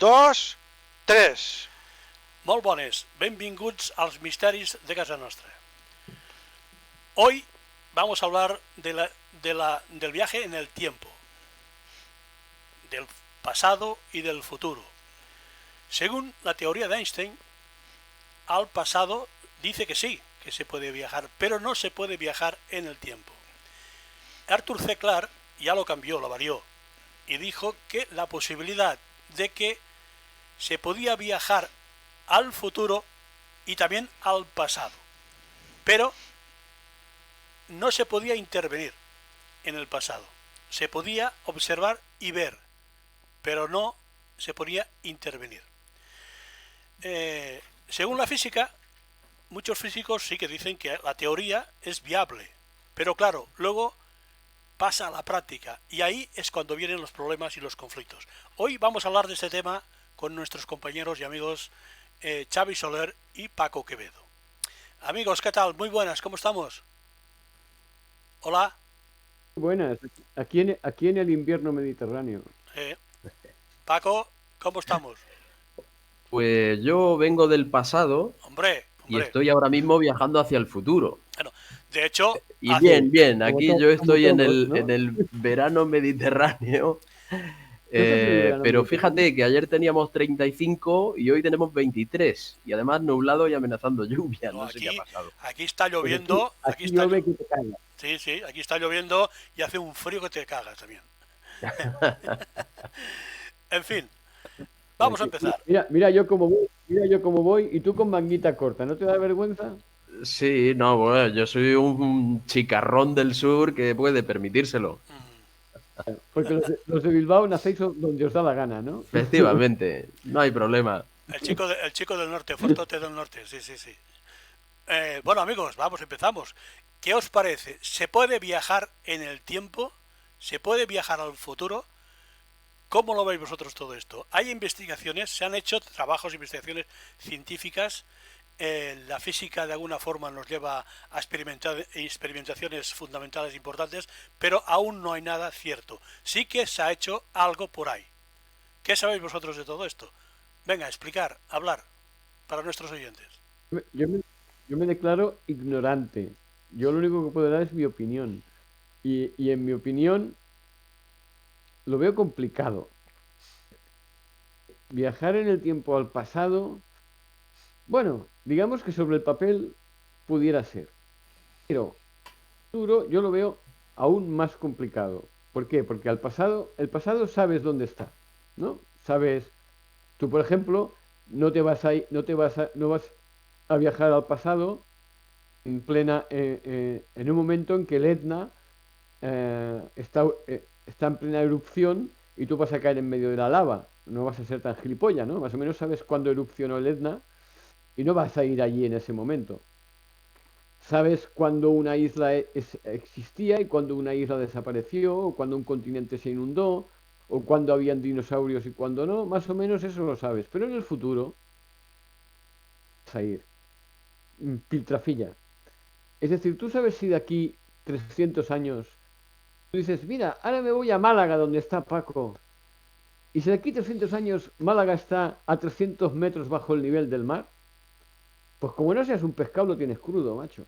2, 3. Molt bones, benvinguts als misteris de casa nostra. Hoy vamos a hablar del viaje en el tiempo, del pasado y del futuro. Según la teoría de Einstein, al pasado dice que sí, que se puede viajar, pero no se puede viajar en el tiempo. Arthur C. Clarke ya lo cambió, lo varió, y dijo que la posibilidad de que se podía viajar al futuro y también al pasado, pero no se podía intervenir en el pasado. Se podía observar y ver, pero no se podía intervenir. Según la física, muchos físicos sí que dicen que la teoría es viable, pero claro, luego pasa a la práctica y ahí es cuando vienen los problemas y los conflictos. Hoy vamos a hablar de este tema con nuestros compañeros y amigos Xavi Soler y Paco Quevedo. Amigos, ¿qué tal? Muy buenas, ¿cómo estamos? Hola. Buenas, aquí en el invierno mediterráneo. Paco, ¿cómo estamos? Pues yo vengo del pasado Hombre. y estoy ahora mismo viajando hacia el futuro. Bueno, de hecho... Y bien, aquí yo estoy en el verano mediterráneo. Pero fíjate que ayer teníamos 35 y hoy tenemos 23. Y además nublado y amenazando lluvia. No sé qué ha pasado. Aquí está lloviendo. Aquí llueve que te cagas. Sí, aquí está lloviendo y hace un frío que te cagas también. En fin, vamos a empezar. Mira yo cómo voy y tú con manguita corta. ¿No te da vergüenza? Sí, no, bueno, yo soy un chicarrón del sur que puede permitírselo. Porque los de Bilbao nacéis donde os da la gana, ¿no? Efectivamente, no hay problema. El chico del norte, fuertote del norte, sí. Bueno, amigos, empezamos. ¿Qué os parece? ¿Se puede viajar en el tiempo? ¿Se puede viajar al futuro? ¿Cómo lo veis vosotros todo esto? Hay investigaciones, se han hecho trabajos, investigaciones científicas. La física de alguna forma nos lleva a experimentaciones fundamentales importantes, pero aún no hay nada cierto. Sí que se ha hecho algo por ahí. ¿Qué sabéis vosotros de todo esto? Venga, explicar, hablar, para nuestros oyentes. Yo me declaro ignorante. Yo lo único que puedo dar es mi opinión. Y en mi opinión lo veo complicado. Viajar en el tiempo al pasado, bueno, digamos que sobre el papel pudiera ser. Pero futuro yo lo veo aún más complicado. ¿Por qué? Porque el pasado sabes dónde está, ¿no? Sabes, tú por ejemplo, no vas a viajar al pasado en un momento en que el Etna está en plena erupción y tú vas a caer en medio de la lava. No vas a ser tan gilipollas, ¿no? Más o menos sabes cuándo erupcionó el Etna y no vas a ir allí en ese momento. Sabes cuándo una isla existía y cuándo una isla desapareció, o cuándo un continente se inundó, o cuándo habían dinosaurios y cuándo no. Más o menos eso lo sabes. Pero en el futuro vas a ir piltrafilla. Es decir, tú sabes si de aquí 300 años tú dices, mira, ahora me voy a Málaga donde está Paco. Y si de aquí 300 años Málaga está a 300 metros bajo el nivel del mar, pues como no seas un pescado lo tienes crudo, macho.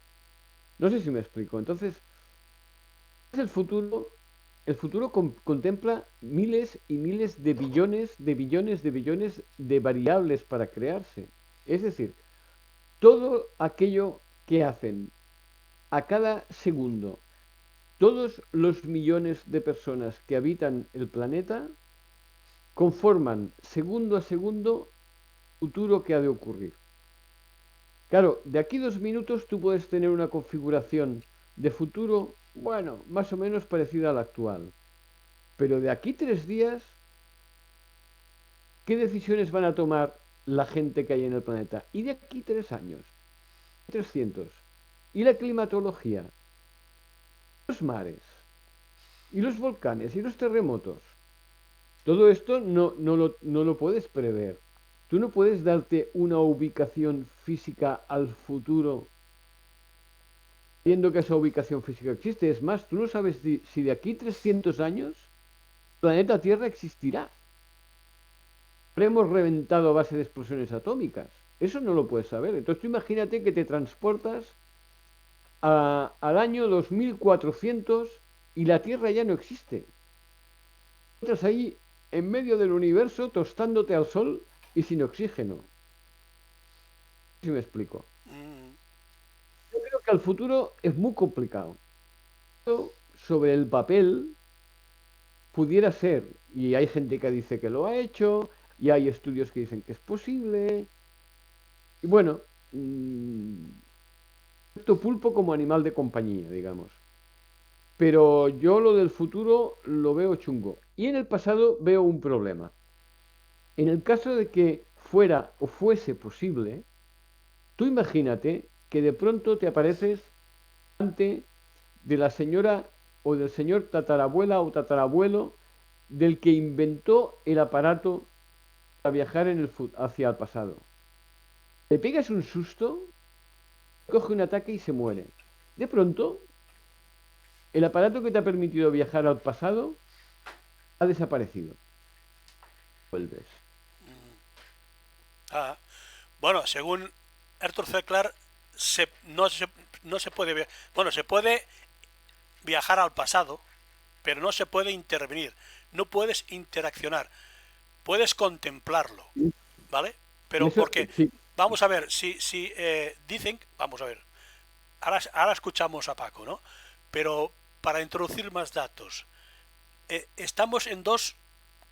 No sé si me explico. Entonces, el futuro contempla miles y miles de billones de variables para crearse. Es decir, todo aquello que hacen a cada segundo todos los millones de personas que habitan el planeta conforman segundo a segundo el futuro que ha de ocurrir. Claro, de aquí 2 minutos tú puedes tener una configuración de futuro, bueno, más o menos parecida a la actual. Pero de aquí 3 días, ¿qué decisiones van a tomar la gente que hay en el planeta? Y de aquí 3 años, 300. ¿Y la climatología? Los mares, y los volcanes, y los terremotos. Todo esto no lo puedes prever. Tú no puedes darte una ubicación física al futuro viendo que esa ubicación física existe. Es más, tú no sabes si de aquí 300 años el planeta Tierra existirá. habremos reventado a base de explosiones atómicas. Eso no lo puedes saber. Entonces tú imagínate que te transportas al año 2400 y la Tierra ya no existe. Estás ahí en medio del universo tostándote al sol y sin oxígeno. Si me explico. Yo creo que el futuro es muy complicado. Sobre el papel pudiera ser, y hay gente que dice que lo ha hecho, y hay estudios que dicen que es posible. Y bueno, pulpo como animal de compañía, digamos. Pero yo lo del futuro lo veo chungo. Y en el pasado veo un problema. En el caso de que fuera o fuese posible, tú imagínate que de pronto te apareces ante de la señora o del señor tatarabuela o tatarabuelo del que inventó el aparato para viajar hacia el pasado. Le pegas un susto, coge un ataque y se muere. De pronto, el aparato que te ha permitido viajar al pasado ha desaparecido. Vuelves. Bueno, según Arthur C. Clarke, no se puede... Bueno, se puede viajar al pasado, pero no se puede intervenir. No puedes interaccionar. Puedes contemplarlo, ¿vale? Pero Eso, porque... sí. Vamos a ver, si dicen... Vamos a ver. Ahora escuchamos a Paco, ¿no? Pero para introducir más datos,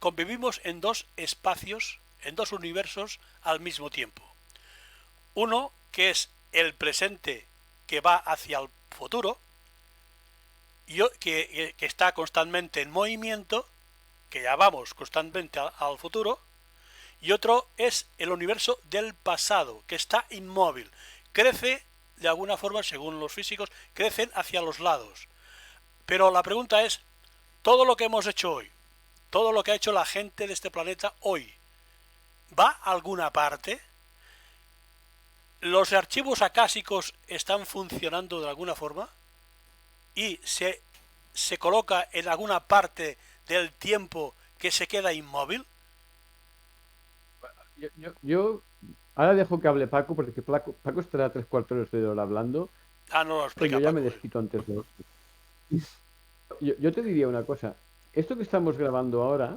convivimos en dos espacios, en dos universos al mismo tiempo. Uno que es el presente que va hacia el futuro, que está constantemente en movimiento, que ya vamos constantemente al futuro, y otro es el universo del pasado, que está inmóvil, crece de alguna forma, según los físicos, crecen hacia los lados. Pero la pregunta es, todo lo que hemos hecho hoy, todo lo que ha hecho la gente de este planeta hoy, ¿va a alguna parte? ¿Los archivos acásicos están funcionando de alguna forma? ¿Y se coloca en alguna parte del tiempo que se queda inmóvil? Yo ahora dejo que hable Paco, porque Paco estará 3/4 de hora hablando. No lo explica Yo ya Paco. me desquito antes de... Yo te diría una cosa. Esto que estamos grabando ahora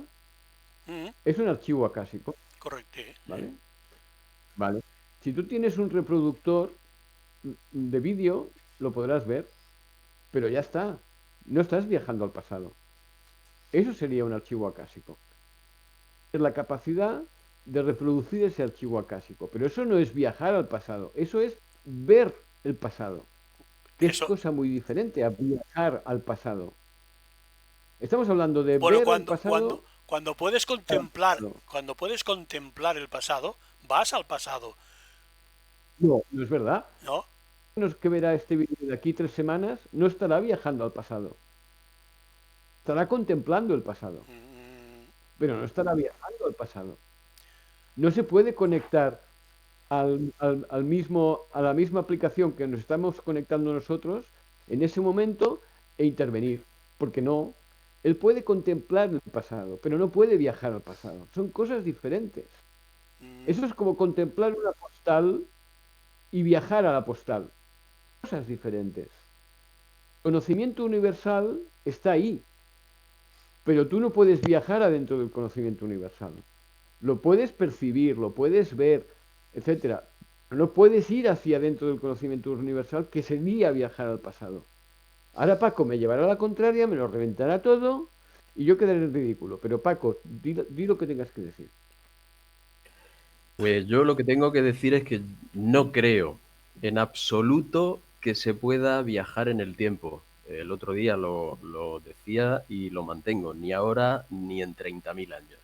es un archivo acásico. Correcto. ¿Vale? Vale. Si tú tienes un reproductor de vídeo, lo podrás ver, pero ya está. No estás viajando al pasado. Eso sería un archivo acásico. Es la capacidad de reproducir ese archivo acásico. Pero eso no es viajar al pasado. Eso es ver el pasado. Que es cosa muy diferente a viajar al pasado. Estamos hablando de ver el pasado. Cuando puedes contemplar el pasado, vas al pasado. No es verdad. ¿No? Que verá este vídeo de aquí 3 semanas, no estará viajando al pasado. Estará contemplando el pasado. Pero no estará viajando al pasado. No se puede conectar a la misma aplicación que nos estamos conectando nosotros en ese momento e intervenir. Porque no. Él puede contemplar el pasado, pero no puede viajar al pasado. Son cosas diferentes. Eso es como contemplar una postal y viajar a la postal. Cosas diferentes. Conocimiento universal está ahí, pero tú no puedes viajar adentro del conocimiento universal. Lo puedes percibir, lo puedes ver, etcétera. No puedes ir hacia adentro del conocimiento universal, que sería viajar al pasado. Ahora Paco me llevará a la contraria, me lo reventará todo y yo quedaré en ridículo. Pero Paco, di lo que tengas que decir. Pues yo lo que tengo que decir es que no creo en absoluto que se pueda viajar en el tiempo. El otro día lo decía y lo mantengo, ni ahora ni en 30.000 años.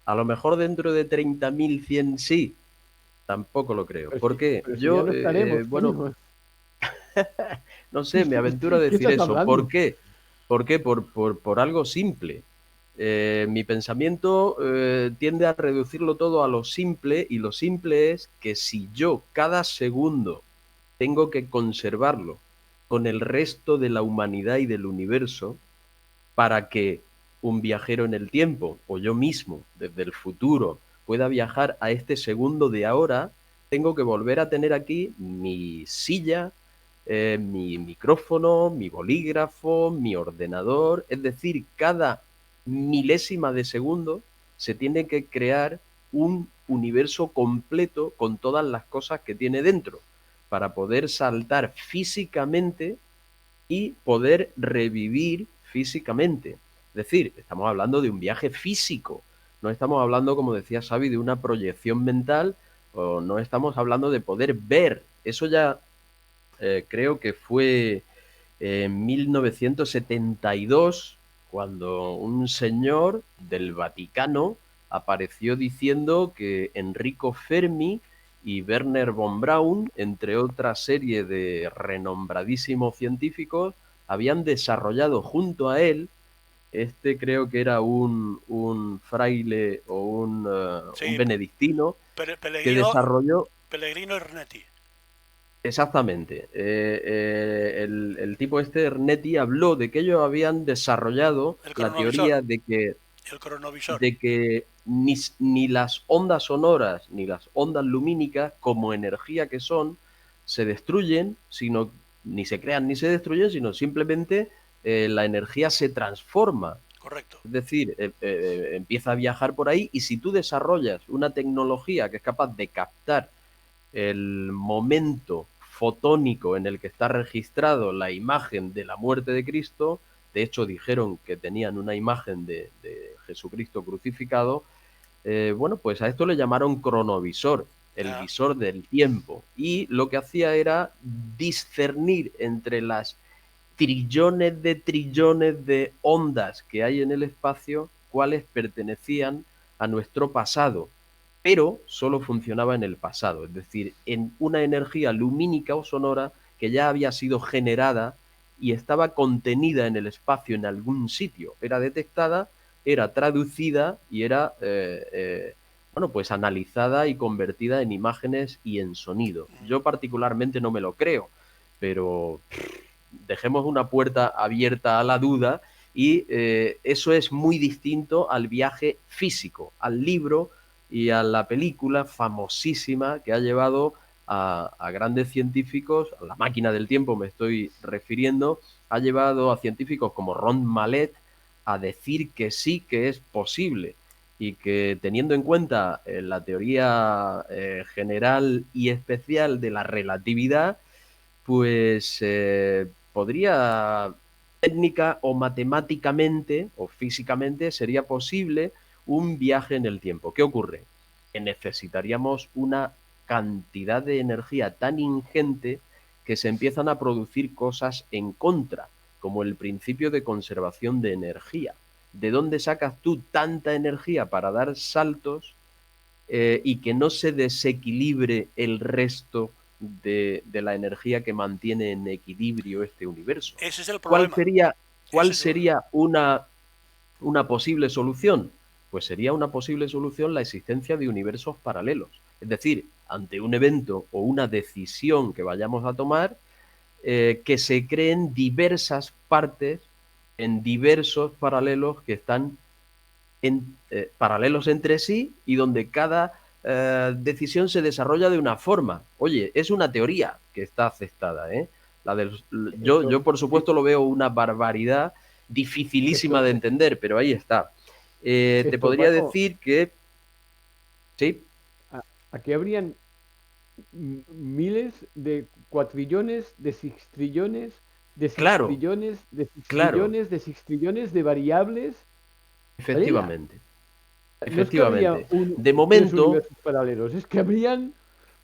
A lo mejor dentro de 30.100 sí, tampoco lo creo. ¿Por qué? Yo, no estaremos, bueno, no sé, me aventuro a decir eso. Hablando? ¿Por qué? ¿Por qué? Por algo simple. Mi pensamiento tiende a reducirlo todo a lo simple, y lo simple es que si yo cada segundo tengo que conservarlo con el resto de la humanidad y del universo para que un viajero en el tiempo, o yo mismo, desde el futuro, pueda viajar a este segundo de ahora, tengo que volver a tener aquí mi silla, mi micrófono, mi bolígrafo, mi ordenador. Es decir, cada milésima de segundo se tiene que crear un universo completo con todas las cosas que tiene dentro para poder saltar físicamente y poder revivir físicamente. Es decir, estamos hablando de un viaje físico, no estamos hablando, como decía Xavi, de una proyección mental, o no estamos hablando de poder ver. Eso ya creo que fue en 1972, cuando un señor del Vaticano apareció diciendo que Enrico Fermi y Werner von Braun, entre otra serie de renombradísimos científicos, habían desarrollado junto a él, creo que era un fraile o un Sí, benedictino, que Pellegrino, desarrolló. Pellegrino Ernetti. Exactamente. El tipo Ernetti habló de que ellos habían desarrollado El la cronovisor. teoría El cronovisor. de que ni las ondas sonoras ni las ondas lumínicas, como energía que son, se destruyen, sino ni se crean ni se destruyen, sino simplemente la energía se transforma. Correcto. Es decir, empieza a viajar por ahí, y si tú desarrollas una tecnología que es capaz de captar el momento fotónico en el que está registrado la imagen de la muerte de Cristo, de hecho dijeron que tenían una imagen de Jesucristo crucificado, bueno, pues a esto le llamaron cronovisor, el visor del tiempo, y lo que hacía era discernir entre las trillones de ondas que hay en el espacio, cuáles pertenecían a nuestro pasado, pero solo funcionaba en el pasado, es decir, en una energía lumínica o sonora que ya había sido generada y estaba contenida en el espacio en algún sitio. Era detectada, era traducida y era, bueno, pues analizada y convertida en imágenes y en sonido. Yo particularmente no me lo creo, pero dejemos una puerta abierta a la duda, y eso es muy distinto al viaje físico, al libro y a la película famosísima que ha llevado a grandes científicos, a la máquina del tiempo me estoy refiriendo, ha llevado a científicos como Ron Mallet a decir que sí que es posible, y que, teniendo en cuenta la teoría general y especial de la relatividad, pues podría, técnica o matemáticamente o físicamente, sería posible un viaje en el tiempo. ¿Qué ocurre? Que necesitaríamos una cantidad de energía tan ingente que se empiezan a producir cosas en contra, como el principio de conservación de energía. ¿De dónde sacas tú tanta energía para dar saltos y que no se desequilibre el resto de la energía que mantiene en equilibrio este universo? Ese es el ¿Cuál problema. sería una posible solución? Pues sería una posible solución la existencia de universos paralelos. Es decir, ante un evento o una decisión que vayamos a tomar, que se creen diversas partes en diversos paralelos que están paralelos entre sí, y donde cada decisión se desarrolla de una forma. Oye, es una teoría que está aceptada, ¿eh? Yo, por supuesto, lo veo una barbaridad dificilísima de entender, pero ahí está. Te podría Paco, decir que... Sí. Aquí habrían miles de cuatrillones, de sextrillones, de Claro, sextrillones, de claro, sextrillones, de sextrillones de variables. Vaya, efectivamente, no es que habría efectivamente. De tres momento, universos paralelos, es que habrían,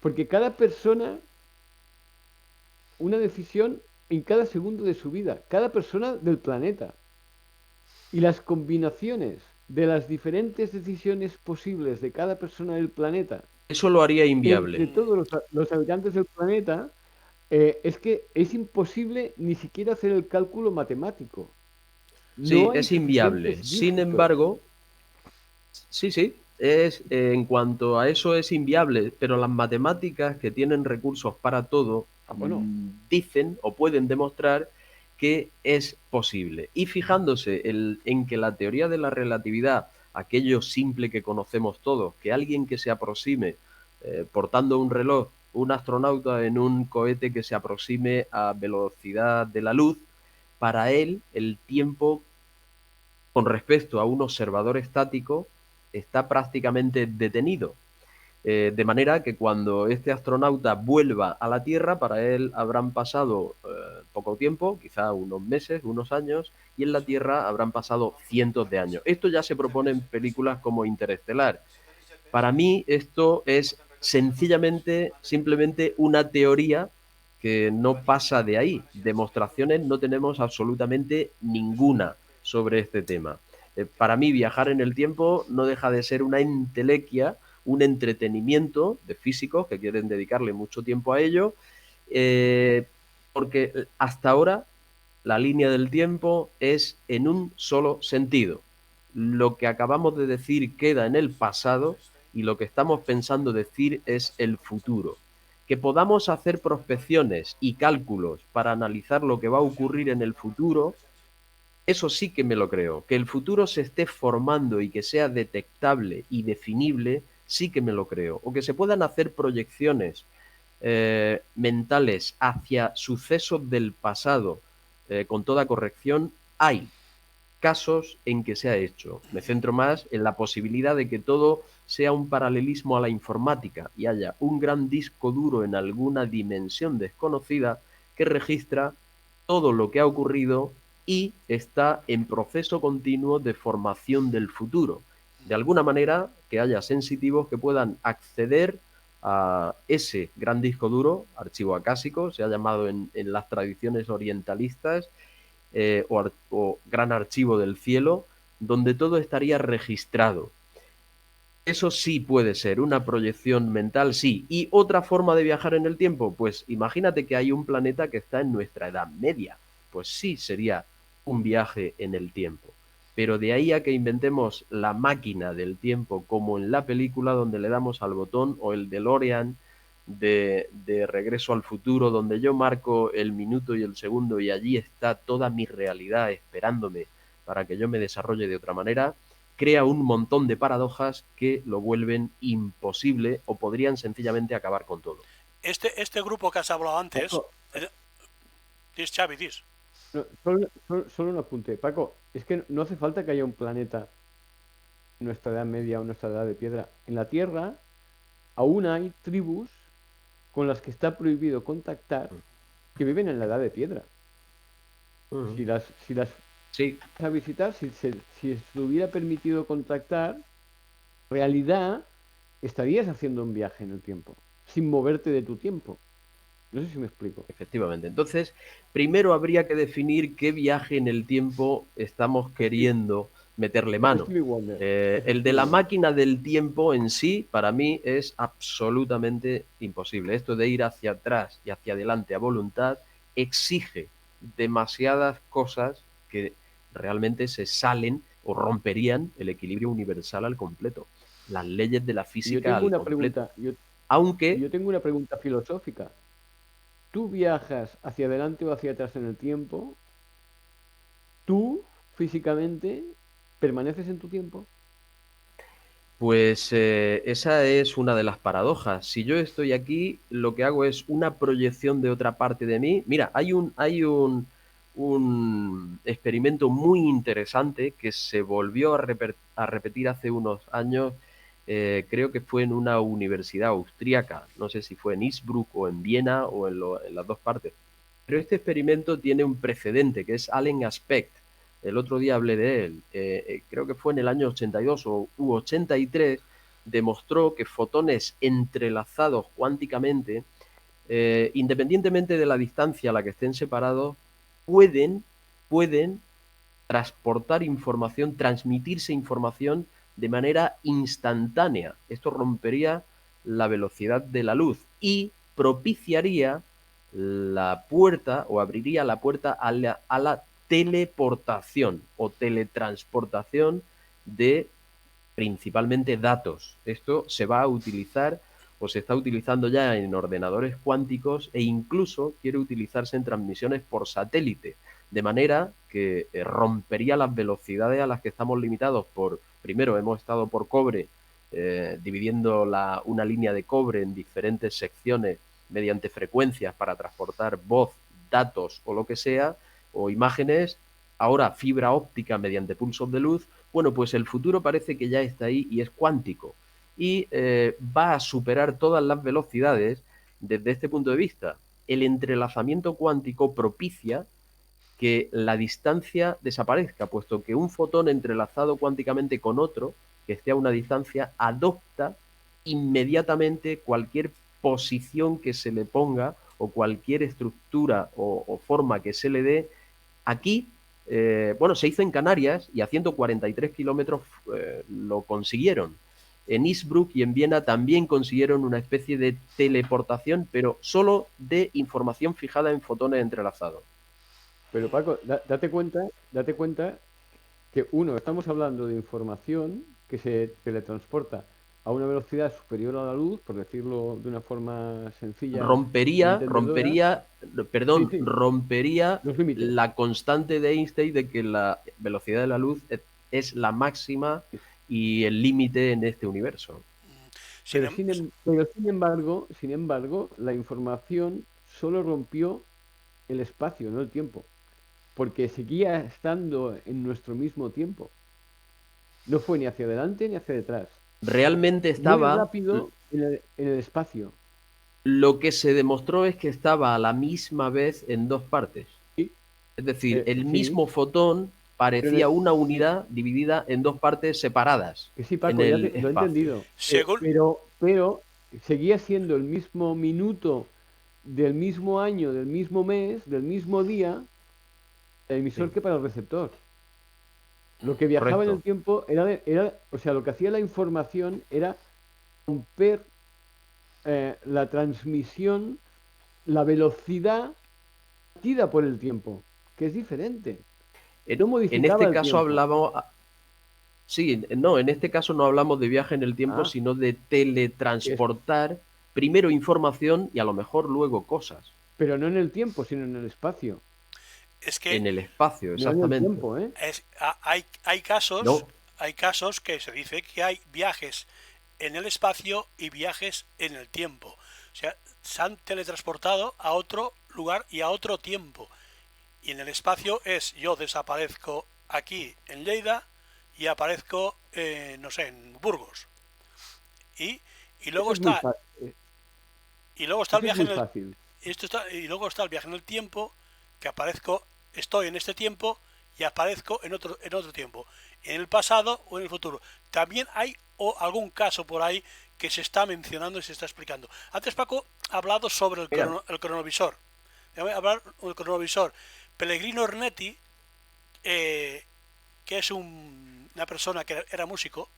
porque cada persona, una decisión en cada segundo de su vida, cada persona del planeta. Y las combinaciones de las diferentes decisiones posibles de cada persona del planeta eso lo haría entre inviable. todos los habitantes del planeta, es que es imposible ni siquiera hacer el cálculo matemático. Sí, No hay es inviable. suficientes Sin dígitos. embargo, sí, en cuanto a eso es inviable, pero las matemáticas, que tienen recursos para todo, Bueno, dicen o pueden demostrar que es posible. Y fijándose en que la teoría de la relatividad, aquello simple que conocemos todos, que alguien que se aproxime portando un reloj, un astronauta en un cohete que se aproxime a velocidad de la luz, para él el tiempo con respecto a un observador estático está prácticamente detenido. De manera que cuando este astronauta vuelva a la Tierra, para él habrán pasado poco tiempo, quizá unos meses, unos años, y en la Tierra habrán pasado cientos de años. Esto ya se propone en películas como Interestelar. Para mí esto es sencillamente, simplemente una teoría que no pasa de ahí. Demostraciones no tenemos absolutamente ninguna sobre este tema. Para mí viajar en el tiempo no deja de ser una entelequia, un entretenimiento de físicos que quieren dedicarle mucho tiempo a ello, porque hasta ahora la línea del tiempo es en un solo sentido. Lo que acabamos de decir queda en el pasado y lo que estamos pensando decir es el futuro. Que podamos hacer prospecciones y cálculos para analizar lo que va a ocurrir en el futuro, eso sí que me lo creo. Que el futuro se esté formando y que sea detectable y definible, sí que me lo creo. O que se puedan hacer proyecciones mentales hacia sucesos del pasado con toda corrección, hay casos en que se ha hecho. Me centro más en la posibilidad de que todo sea un paralelismo a la informática y haya un gran disco duro en alguna dimensión desconocida que registra todo lo que ha ocurrido y está en proceso continuo de formación del futuro. De alguna manera, que haya sensitivos que puedan acceder a ese gran disco duro, archivo acásico, se ha llamado en las tradiciones orientalistas, o gran archivo del cielo, donde todo estaría registrado. Eso sí puede ser una proyección mental, sí. ¿Y otra forma de viajar en el tiempo? Pues imagínate que hay un planeta que está en nuestra Edad Media. Pues sí, sería un viaje en el tiempo. Pero de ahí a que inventemos la máquina del tiempo, como en la película donde le damos al botón, o el DeLorean de Regreso al Futuro, donde yo marco el minuto y el segundo y allí está toda mi realidad esperándome para que yo me desarrolle de otra manera, crea un montón de paradojas que lo vuelven imposible o podrían sencillamente acabar con todo. Este grupo que has hablado antes, Paco, dis Xavi, dis. no, solo un apunte. Paco, es que no hace falta que haya un planeta en nuestra edad media o nuestra edad de piedra. En la Tierra aún hay tribus con las que está prohibido contactar que viven en la edad de piedra. Si las Sí, a visitar, si estuviera permitido contactar, realidad estarías haciendo un viaje en el tiempo, sin moverte de tu tiempo. No sé si me explico. efectivamente. Entonces, primero habría que definir qué viaje en el tiempo estamos queriendo meterle mano. Stevie Wonder. El de la máquina del tiempo en sí, para mí, es absolutamente imposible. Esto de ir hacia atrás y hacia adelante a voluntad exige demasiadas cosas que realmente se salen o romperían el equilibrio universal al completo, las leyes de la Y yo física tengo al una completo. pregunta, yo, Aunque yo tengo una pregunta filosófica. ¿Tú viajas hacia adelante o hacia atrás en el tiempo? ¿Tú físicamente permaneces en tu tiempo? Pues esa es una de las paradojas. Si yo estoy aquí, lo que hago es una proyección de otra parte de mí. Mira, un experimento muy interesante que se volvió a repetir hace unos años, creo que fue en una universidad austríaca, no sé si fue en Innsbruck o en Viena o en las dos partes. Pero este experimento tiene un precedente, que es Allen Aspect. El otro día hablé de él. Creo que fue en el año 82 u 83, demostró que fotones entrelazados cuánticamente, independientemente de la distancia a la que estén separados, pueden transportar información, transmitirse información de manera instantánea. Esto rompería la velocidad de la luz y propiciaría la puerta o abriría la puerta a la teleportación o teletransportación de principalmente datos. Esto se va a utilizar o se está utilizando ya en ordenadores cuánticos e incluso quiere utilizarse en transmisiones por satélite. de manera que rompería las velocidades a las que estamos limitados primero hemos estado por cobre, dividiendo una línea de cobre en diferentes secciones mediante frecuencias para transportar voz, datos o lo que sea, o imágenes, ahora fibra óptica mediante pulsos de luz. Bueno, pues el futuro parece que ya está ahí y es cuántico. Y va a superar todas las velocidades desde este punto de vista. El entrelazamiento cuántico propicia que la distancia desaparezca, puesto que un fotón entrelazado cuánticamente con otro, que esté a una distancia, adopta inmediatamente cualquier posición que se le ponga o cualquier estructura o forma que se le dé. Aquí, bueno, se hizo en Canarias y a 143 kilómetros lo consiguieron. En Innsbruck y en Viena también consiguieron una especie de teleportación, pero solo de información fijada en fotones entrelazados. Pero Paco, date cuenta que estamos hablando de información que se teletransporta a una velocidad superior a la luz, por decirlo de una forma sencilla. Rompería Sí, sí, los límites. la constante de Einstein de que la velocidad de la luz es la máxima y el límite en este universo. Pero sin embargo, la información solo rompió el espacio, no el tiempo, porque seguía estando en nuestro mismo tiempo. No fue ni hacia adelante ni hacia detrás. Realmente Muy estaba, rápido en el espacio. lo que se demostró es que estaba a la misma vez en dos partes. Sí, Es decir, el sí, mismo fotón pero parecía una unidad dividida en dos partes separadas que sí, en Paco, el lo he espacio. entendido. Según, Pero seguía siendo el mismo minuto del mismo año, del mismo mes, del mismo día, el emisor Sí. que para el receptor. Lo que viajaba en el Correcto. tiempo o sea, lo que hacía la información era romper la transmisión, la velocidad batida por el tiempo, que es diferente. No En modificaba este el caso tiempo. hablamos, sí, no, en este caso no hablamos de viaje en el tiempo, Ah, sino de es- teletransportar primero información y a lo mejor luego cosas pero no en el tiempo, sino en el espacio. es que en el espacio, No en el exactamente. tiempo, ¿eh? No, hay casos que se dice que hay viajes en el espacio y viajes en el tiempo. O sea, se han teletransportado a otro lugar y a otro tiempo. Y en el espacio es yo desaparezco aquí en Lleida y aparezco, no sé, en Burgos. Y, y luego Eso es muy está fácil. y luego está el Eso es viaje muy en el fácil. y luego está el viaje en el tiempo, que aparezco, estoy en este tiempo y aparezco en otro tiempo, en el pasado o en el futuro. También hay algún caso por ahí que se está mencionando y se está explicando. Antes Paco ha hablado sobre mira, el cronovisor. Déjame hablar del cronovisor. Pellegrino Ernetti, que es una persona que era músico,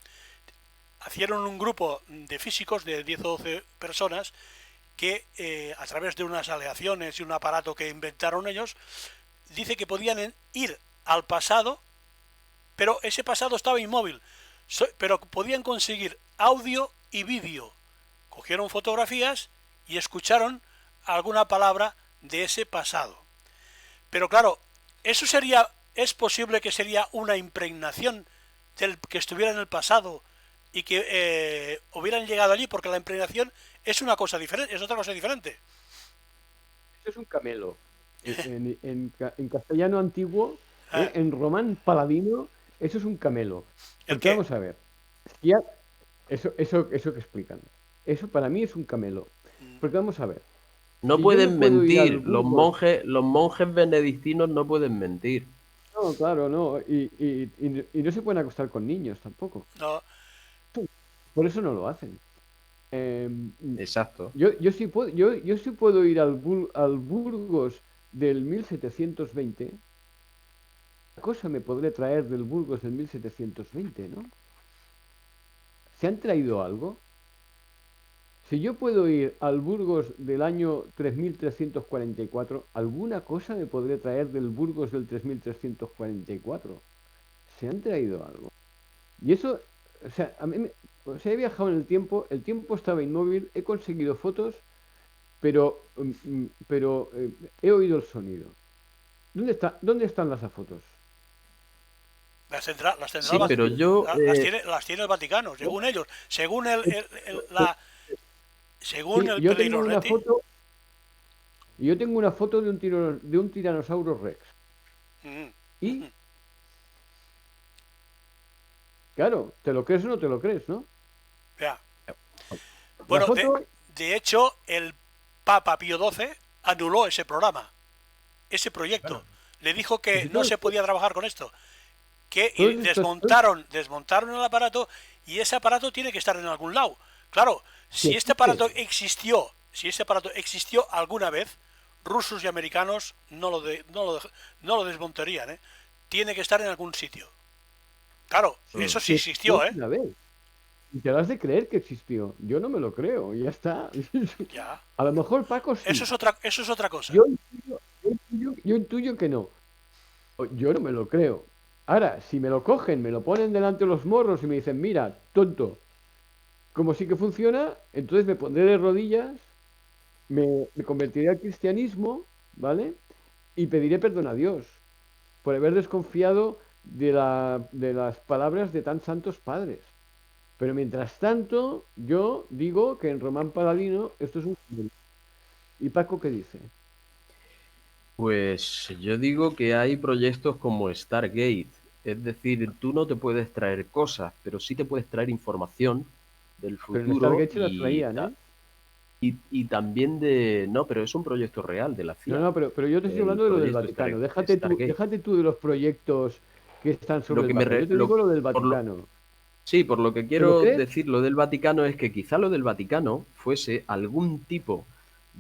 hicieron un grupo de físicos de 10 o 12 personas que a través de unas aleaciones y un aparato que inventaron ellos, dice que podían ir al pasado, pero ese pasado estaba inmóvil, pero podían conseguir audio y vídeo. Cogieron fotografías y escucharon alguna palabra de ese pasado. Pero claro, es posible que sería una impregnación del que estuviera en el pasado y que hubieran llegado allí, porque la impregnación es una cosa diferente, es otra cosa diferente. Eso es un camelo. En castellano antiguo, Ah, en román paladino, eso es un camelo. ¿el Porque qué? vamos a ver, si ya- eso que explican, eso para mí es un camelo. Porque vamos a ver, no si yo me pueden puedo ir al mentir, Burgos, los monjes benedictinos no pueden mentir. no, claro, no, y no se pueden acostar con niños tampoco. No, Por eso no lo hacen. Eh, Exacto. yo sí puedo ir al Burgos del 1720. ¿Qué cosa me podré traer del Burgos del 1720, no? ¿Se han traído algo? Si yo puedo ir al Burgos del año 3344, alguna cosa me podré traer del Burgos del 3344. ¿Se han traído algo? Y eso, o sea, o sea, he viajado en el tiempo estaba inmóvil, he conseguido fotos, pero he oído el sonido. ¿Dónde están las fotos? Las tendrá Sí, el pero yo... las tiene el Vaticano, según ellos. Según según Sí, el yo tengo una Pellegrinonetti. foto, yo tengo una foto de un tiranosaurio Rex. Mm, Y, claro, ¿te lo crees o no te lo crees, no? ya. La Bueno, foto, de hecho, el Papa Pío XII anuló ese programa, ese proyecto. Le dijo pues que si no se podía trabajar con esto. Y todos estos, desmontaron el aparato, y ese aparato tiene que estar en algún lado. Claro, si existe, si este aparato existió alguna vez, rusos y americanos no lo desmontarían, ¿eh? Tiene que estar en algún sitio. Claro, eso sí si existió existió, ¿eh? alguna vez. Y te lo has de creer que existió. Yo no me lo creo, y ya está. Ya. A lo mejor Paco sí. Eso es otra cosa. Yo intuyo que no. Yo no me lo creo. Ahora, si me lo cogen, me lo ponen delante de los morros y me dicen, mira, tonto, como sí que funciona, entonces me pondré de rodillas, me convertiré al cristianismo, ¿vale? Y pediré perdón a Dios por haber desconfiado de las palabras de tan santos padres. Pero mientras tanto, yo digo que en Román Paladino esto es un... ¿Y Paco qué dice? Pues yo digo que hay proyectos como Stargate. Es decir, tú no te puedes traer cosas, pero sí te puedes traer información del Pero en futuro Stargate se las traían, ¿eh? y también de... No, pero es un proyecto real de la No, CIA, no, pero yo te estoy el hablando de lo del proyecto Vaticano. Stargate. Déjate tú de los proyectos que están Lo sobre el que me... Papa. Yo te digo lo del Vaticano. Sí, por lo que ¿Te lo quiero crees? decir lo del Vaticano es que quizá lo del Vaticano fuese algún tipo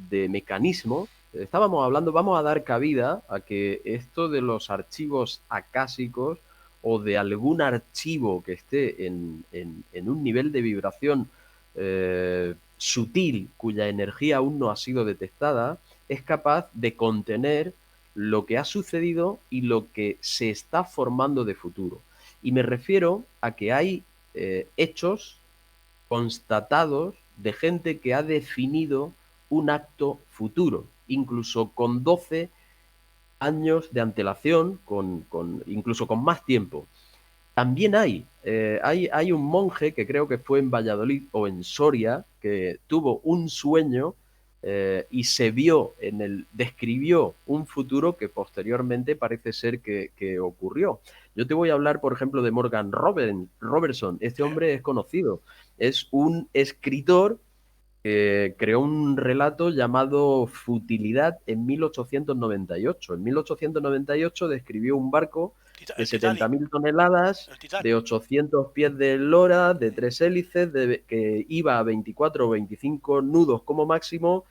de mecanismo. Estábamos hablando, vamos a dar cabida a que esto de los archivos acásicos o de algún archivo que esté en un nivel de vibración sutil, cuya energía aún no ha sido detectada, es capaz de contener lo que ha sucedido y lo que se está formando de futuro. Y me refiero a que hay hechos constatados de gente que ha definido un acto futuro, incluso con 12 años de antelación, incluso con más tiempo. También hay un monje que creo que fue en Valladolid o en Soria, que tuvo un sueño y se vio describió un futuro que posteriormente parece ser que ocurrió. Yo te voy a hablar, por ejemplo, de Morgan Robertson. Este Sí. hombre es conocido. Es un escritor que creó un relato llamado Futilidad en 1898. En 1898 describió un barco de El Titanic. 70.000 toneladas, El de Titanic. 800 pies de lora, de 3 hélices, que iba a 24 o 25 nudos como máximo,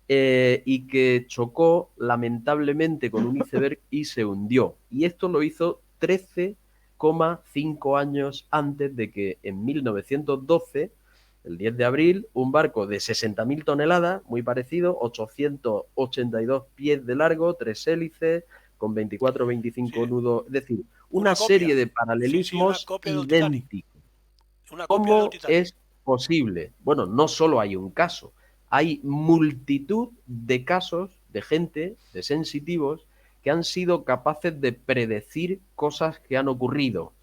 y que chocó lamentablemente con un iceberg y se hundió. Y esto lo hizo 13,5 años antes de que en 1912, el 10 de abril, un barco de 60.000 toneladas, muy parecido, 882 pies de largo, 3 hélices, con 24 o 25 Sí. nudos, es decir, una Una serie copia. de Sí, una paralelismos copia del Titanic. idénticos. Una copia del ¿Cómo Titanic. es posible? Bueno, no solo hay un caso, hay multitud de casos de gente, de sensitivos, que han sido capaces de predecir cosas que han ocurrido.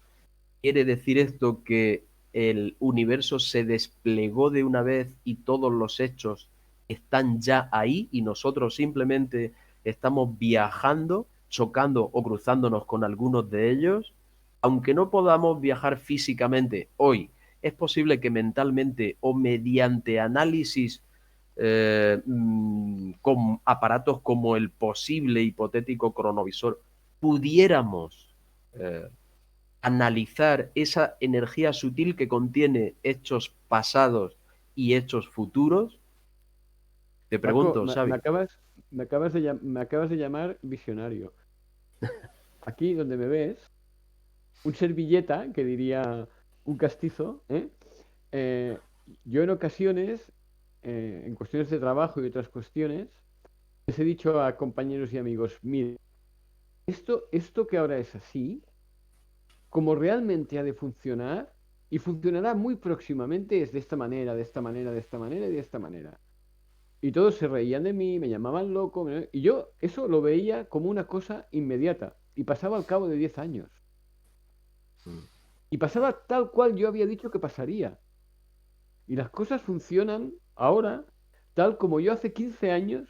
¿Quiere decir esto que el universo se desplegó de una vez y todos los hechos están ya ahí y nosotros simplemente estamos viajando, chocando o cruzándonos con algunos de ellos? Aunque no podamos viajar físicamente hoy, es posible que mentalmente o mediante análisis con aparatos como el posible hipotético cronovisor pudiéramos analizar esa energía sutil que contiene hechos pasados y hechos futuros. Te Paco, pregunto, Xavi. me acabas de llamar visionario. Aquí donde me ves, un servilleta, que diría un castizo, ¿eh? Eh, yo en ocasiones, en cuestiones de trabajo y otras cuestiones, les he dicho a compañeros y amigos, mire, esto que ahora es así, como realmente ha de funcionar, y funcionará muy próximamente, es de esta manera, de esta manera, de esta manera y de esta manera. Y todos se reían de mí, me llamaban loco, y yo eso lo veía como una cosa inmediata. Y pasaba al cabo de 10 años. Y pasaba tal cual yo había dicho que pasaría. Y las cosas funcionan ahora tal como yo hace 15 años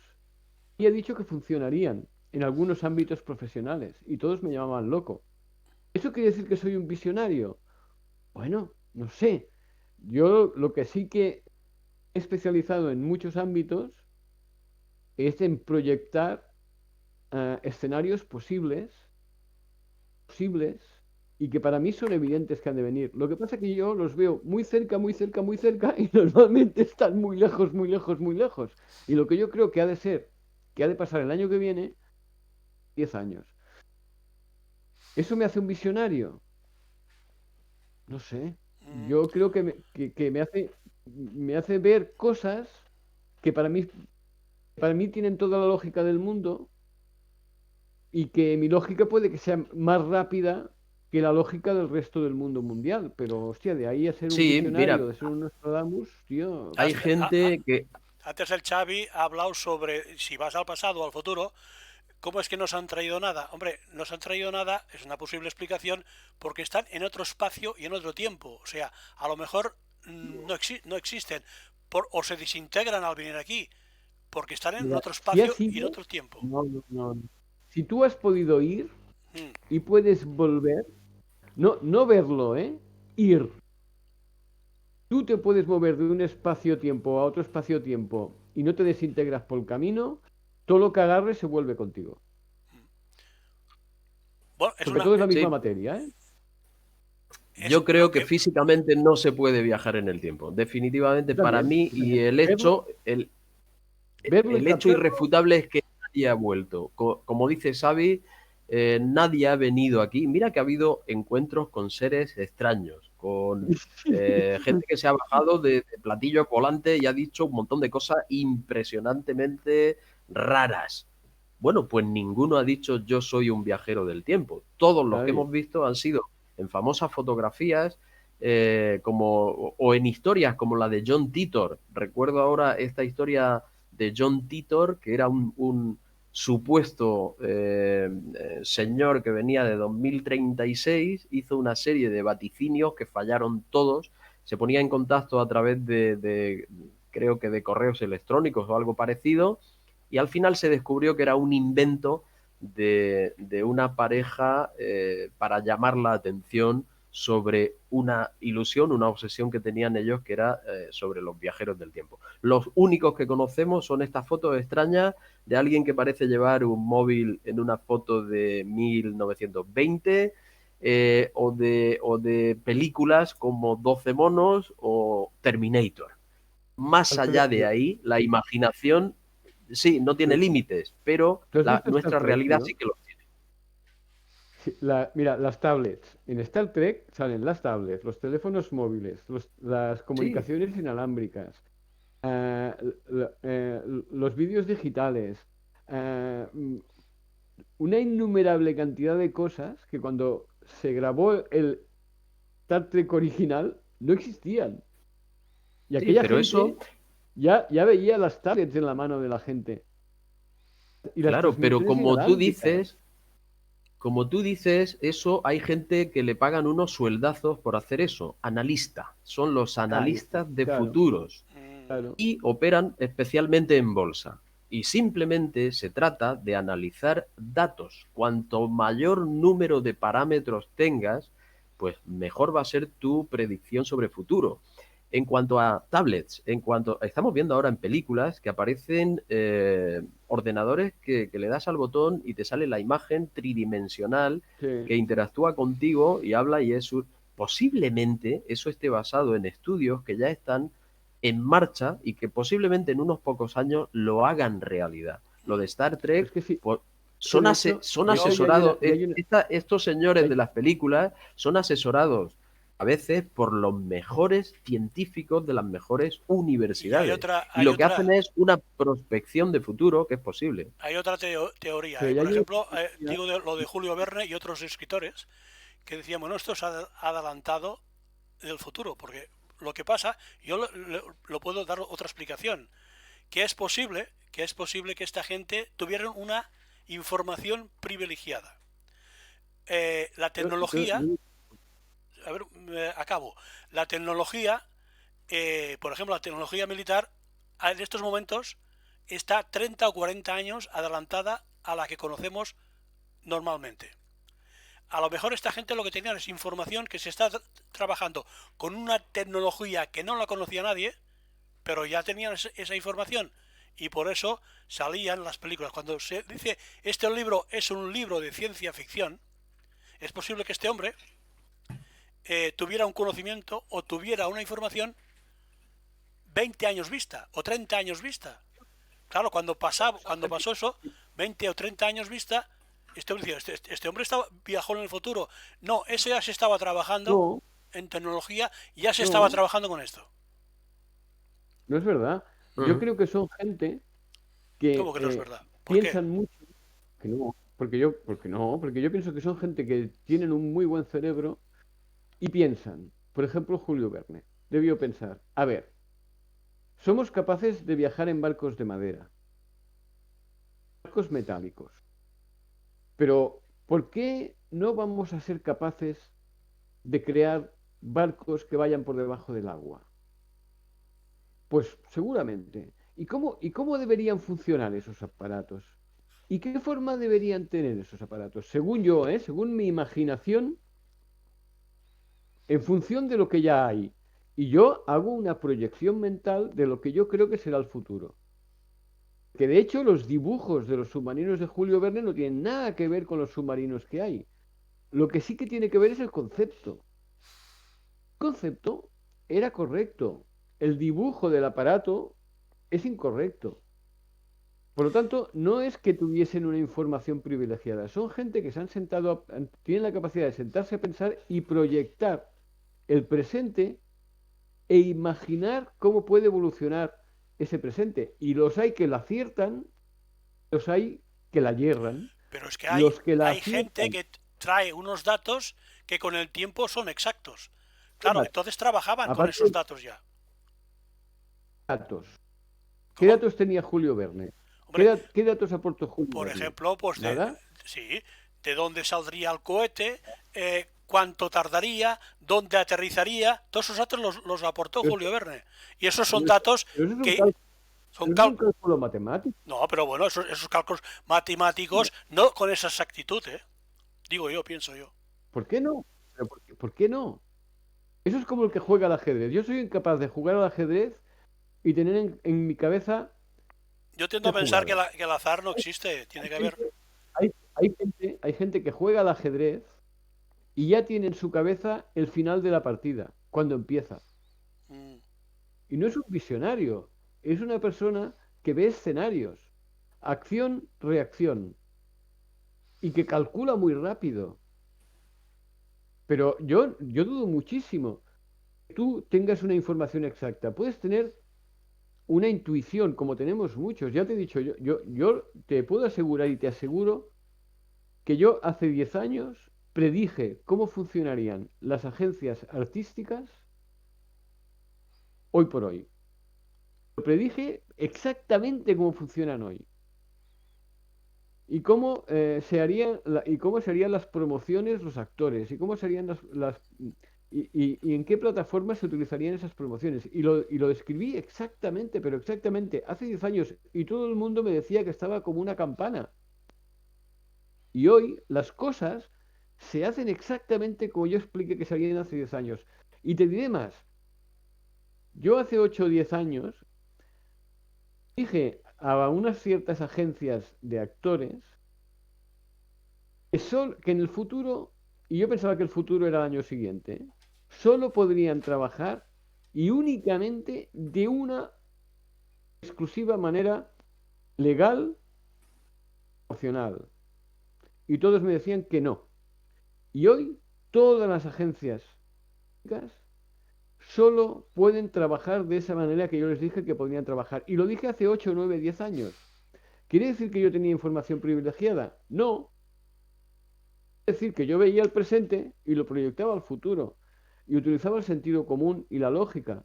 había dicho que funcionarían en algunos ámbitos profesionales. Y todos me llamaban loco. ¿Eso quiere decir que soy un visionario? Bueno, no sé. Yo lo que sí que he especializado en muchos ámbitos es en proyectar escenarios posibles y que para mí son evidentes que han de venir. Lo que pasa es que yo los veo muy cerca, muy cerca, muy cerca y normalmente están muy lejos, muy lejos, muy lejos. Y lo que yo creo que ha de ser, que ha de pasar el año que viene, 10 años. ¿Eso me hace un visionario? No sé. Yo creo que me hace ver cosas que para mí tienen toda la lógica del mundo y que mi lógica puede que sea más rápida que la lógica del resto del mundo mundial. Pero, hostia, de ahí a ser un Sí, mira, visionario, de ser un Nostradamus, tío. hay gente que... Antes el Xavi ha hablado sobre si vas al pasado o al futuro, ¿cómo es que nos han traído nada? Hombre, nos han traído nada, es una posible explicación, porque están en otro espacio y en otro tiempo. O sea, a lo mejor no existen, o se desintegran al venir aquí, porque están en Mira, otro si espacio has y en ido, otro tiempo. no, no, no. Si tú has podido ir Mm. y puedes volver, no verlo, ¿eh? Ir. Tú te puedes mover de un espacio-tiempo a otro espacio-tiempo y no te desintegras por el camino, todo lo que agarres se vuelve contigo. Bueno, Porque todo es la misma Sí, materia, ¿eh? yo lo creo que que físicamente no se puede viajar en el tiempo. Definitivamente para mí, Yo y también. el Verlo, hecho, verlo y el hecho captarlo, irrefutable es que nadie ha vuelto. Como dice Xavi, nadie ha venido aquí. Mira que ha habido encuentros con seres extraños, con gente que se ha bajado de platillos volantes y ha dicho un montón de cosas impresionantemente raras. Bueno, pues ninguno ha dicho yo soy un viajero del tiempo. Todos los que nadie. hemos visto han sido en famosas fotografías o en historias como la de John Titor. Recuerdo ahora esta historia de John Titor, que era un supuesto señor que venía de 2036, hizo una serie de vaticinios que fallaron todos, se ponía en contacto a través creo que de correos electrónicos o algo parecido, y al final se descubrió que era un invento de una pareja para llamar la atención sobre una ilusión, una obsesión que tenían ellos, que era sobre los viajeros del tiempo. Los únicos que conocemos son estas fotos extrañas de alguien que parece llevar un móvil en una foto de 1920 o de películas como 12 monos o Terminator. Más allá de Alfredo, ahí, la imaginación, sí, no tiene límites, pero ¿tú has visto Star nuestra Trek, realidad tío? sí que lo tiene. Sí, mira, las tablets. En Star Trek salen las tablets, los teléfonos móviles, las Sí, comunicaciones inalámbricas, eh, los vídeos digitales, eh, mm, una innumerable cantidad de cosas que cuando se grabó el Star Trek original no existían. Y sí, aquella pero eso, gente ya veía las tablets en la mano de la gente y las claro, pero transmisiones inalámbricas. como tú dices, eso hay gente que le pagan unos sueldazos por hacer eso. Analista, son los Claro, analistas de claro, futuros claro. y operan especialmente en bolsa. Y simplemente se trata de analizar datos. Cuanto mayor número de parámetros tengas, pues mejor va a ser tu predicción sobre futuro. En cuanto a tablets, estamos viendo ahora en películas que aparecen ordenadores que le das al botón y te sale la imagen tridimensional Sí. que interactúa contigo y habla y posiblemente eso esté basado en estudios que ya están en marcha y que posiblemente en unos pocos años lo hagan realidad. Lo de Star Pero Trek, es que sí, pues, eso de hecho, son de hecho asesorados, estos señores de hay- las películas son asesorados a veces por los mejores científicos de las mejores y hay universidades. otra, Y hay lo que otra, hacen es una prospección de futuro que es posible. hay otra teoría. pero ya Por hay una ejemplo, teoría. digo lo de Julio Verne y otros escritores que decían, bueno, esto es adelantado del futuro, porque lo que pasa, yo lo puedo dar otra explicación, que es posible que esta gente tuvieran una información privilegiada. La tecnología, a ver, acabo. La tecnología, por ejemplo, la tecnología militar, en estos momentos está 30 o 40 años adelantada a la que conocemos normalmente. A lo mejor esta gente lo que tenía es información que se está trabajando con una tecnología que no la conocía nadie, pero ya tenían esa información y por eso salían las películas. Cuando se dice este libro es un libro de ciencia ficción, es posible que este hombre tuviera un conocimiento o tuviera una información 20 años vista o 30 años vista. Claro, cuando pasó eso, 20 o 30 años vista, este hombre viajó en el futuro. No, eso ya se estaba trabajando en tecnología, ya se estaba trabajando con esto. No es verdad. Yo creo que son gente que ¿Cómo que no es verdad? piensan mucho. Que no, porque yo pienso que son gente que tienen un muy buen cerebro y piensan. Por ejemplo, Julio Verne debió pensar, a ver, somos capaces de viajar en barcos de madera, barcos metálicos, pero ¿por qué no vamos a ser capaces de crear barcos que vayan por debajo del agua? Pues seguramente. ¿Y cómo deberían funcionar esos aparatos? ¿Y qué forma deberían tener esos aparatos? Según yo, según mi imaginación, en función de lo que ya hay. Y yo hago una proyección mental de lo que yo creo que será el futuro. Que de hecho los dibujos de los submarinos de Julio Verne no tienen nada que ver con los submarinos que hay. Lo que sí que tiene que ver es el concepto. El concepto era correcto. El dibujo del aparato es incorrecto. Por lo tanto, no es que tuviesen una información privilegiada. Son gente que se han sentado, tienen la capacidad de sentarse a pensar y proyectar el presente e imaginar cómo puede evolucionar ese presente. Y los hay que la aciertan, los hay que la yerran. Pero es que hay gente que trae unos datos que con el tiempo son exactos. Claro, entonces trabajaban con esos datos ya. Datos. ¿Qué datos tenía Julio Verne? Hombre, ¿qué datos aportó Julio Por Verne? ejemplo, pues de dónde saldría el cohete, cuánto tardaría, dónde aterrizaría, todos esos datos los aportó Julio Verne. Y esos son datos que... Son cálculos matemáticos. No, pero bueno, esos cálculos matemáticos no con esa exactitud, digo yo, pienso yo. ¿Por qué no? ¿Por qué no? Eso es como el que juega al ajedrez. Yo soy incapaz de jugar al ajedrez y tener en mi cabeza... Yo tiendo a pensar que el azar no existe, tiene que haber... Hay gente que juega al ajedrez y ya tiene en su cabeza el final de la partida, cuando empieza. Y no es un visionario, es una persona que ve escenarios, acción, reacción, y que calcula muy rápido. Pero yo dudo muchísimo que tú tengas una información exacta. Puedes tener una intuición, como tenemos muchos. Ya te he dicho, yo te puedo asegurar y te aseguro que yo hace 10 años predije cómo funcionarían las agencias artísticas hoy por hoy. Lo predije exactamente cómo funcionan hoy. Y cómo serían las promociones, los actores, y cómo serían y en qué plataformas se utilizarían esas promociones. Y lo describí exactamente, pero exactamente, hace 10 años, y todo el mundo me decía que estaba como una campana. Y hoy las cosas se hacen exactamente como yo expliqué que se harían hace 10 años. Y te diré más. Yo hace 8 o 10 años dije a unas ciertas agencias de actores que en el futuro, y yo pensaba que el futuro era el año siguiente, solo podrían trabajar y únicamente de una exclusiva manera legal, opcional. Y todos me decían que no. Y hoy todas las agencias solo pueden trabajar de esa manera que yo les dije que podrían trabajar. Y lo dije hace 8, 9, 10 años. ¿Quiere decir que yo tenía información privilegiada? No. Quiere decir que yo veía el presente y lo proyectaba al futuro. Y utilizaba el sentido común y la lógica.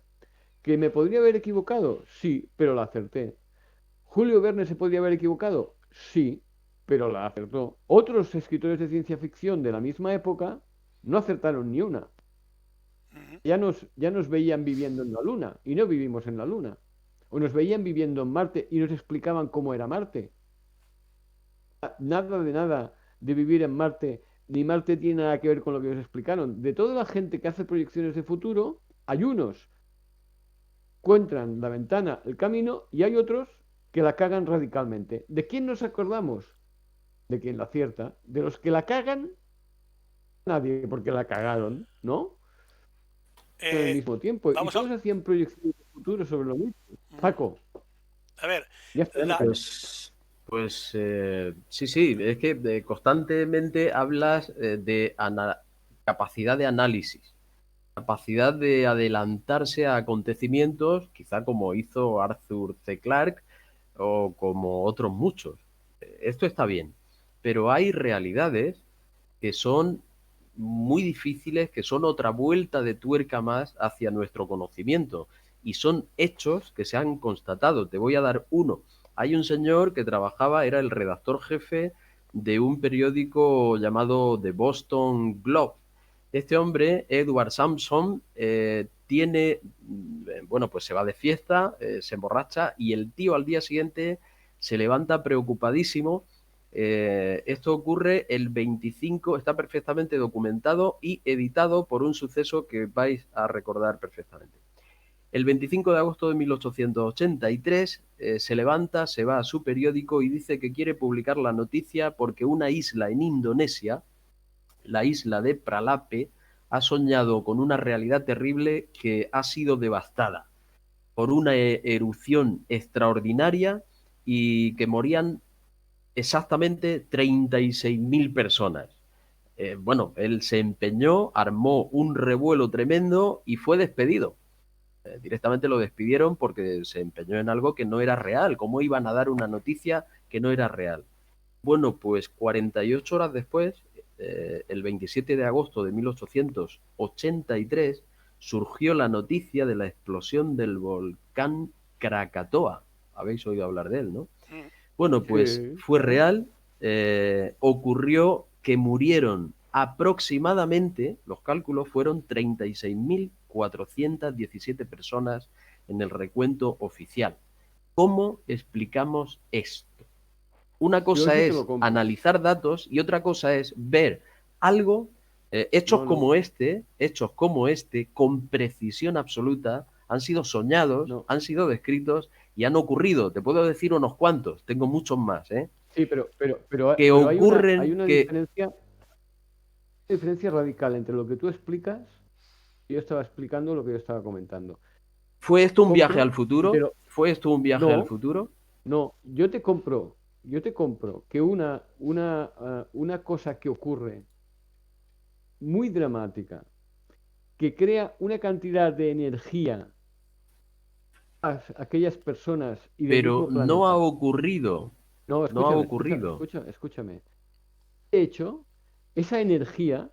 ¿Que me podría haber equivocado? Sí, pero la acerté. ¿Julio Verne se podría haber equivocado? Sí, pero la acertó. Otros escritores de ciencia ficción de la misma época no acertaron ni una. Ujú. Ya nos veían viviendo en la Luna y no vivimos en la Luna. O nos veían viviendo en Marte y nos explicaban cómo era Marte. Nada de vivir en Marte, ni Marte tiene nada que ver con lo que nos explicaron. De toda la gente que hace proyecciones de futuro, hay unos encuentran la ventana, el camino, y hay otros que la cagan radicalmente. ¿De quién nos acordamos? De quien la acierta. De los que la cagan, nadie, porque la cagaron, ¿no? En el Eh, mismo tiempo. Y vamos a... todos hacían proyecciones de futuro sobre lo mismo. Ujú. Paco, A ver, ya está, ya me la... callo. Pues sí, sí, es que constantemente hablas de capacidad de análisis, capacidad de adelantarse a acontecimientos, quizá como hizo Arthur C. Clarke o como otros muchos. Esto está bien, pero hay realidades que son muy difíciles, que son otra vuelta de tuerca más hacia nuestro conocimiento y son hechos que se han constatado. Te voy a dar uno. Hay un señor que trabajaba, era el redactor jefe de un periódico llamado The Boston Globe. Este hombre, Edward Sampson, bueno, pues se va de fiesta, se emborracha y el tío al día siguiente se levanta preocupadísimo. Esto ocurre el 25, está perfectamente documentado y editado por un suceso que vais a recordar perfectamente. El 25 de agosto de 1883 se levanta, se va a su periódico y dice que quiere publicar la noticia porque una isla en Indonesia, la isla de Pralape, ha soñado con una realidad terrible que ha sido devastada por una erupción extraordinaria y que morían exactamente 36.000 personas. Bueno, él se empeñó, armó un revuelo tremendo y fue despedido. Directamente lo despidieron porque se empeñó en algo que no era real. ¿Cómo iban a dar una noticia que no era real? Bueno, pues 48 horas después, el 27 de agosto de 1883, surgió la noticia de la explosión del volcán Krakatoa. Habéis oído hablar de él, ¿no? Mm. Bueno, pues Sí, fue claro. real. Ocurrió que murieron aproximadamente, los cálculos fueron 36.417 personas en el recuento oficial. ¿Cómo explicamos esto? Una Yo cosa eso te lo es compro. analizar datos y otra cosa es ver algo, No, no, hechos como este, con precisión absoluta, han sido soñados, no. han sido descritos y han ocurrido. Te puedo decir unos cuantos, tengo muchos más, Sí, que pero hay ocurren una que diferencia radical entre lo que tú explicas y yo estaba explicando lo que yo estaba comentando. fue esto un viaje al Compro y te futuro, lo... fue esto un viaje al No, futuro, no, yo te compro que una cosa que ocurre muy dramática, que crea una cantidad de energía a aquellas personas y del pero mismo no ha planeta. ocurrido, No, no ha escúchame, ocurrido. escúchame. De hecho, esa energía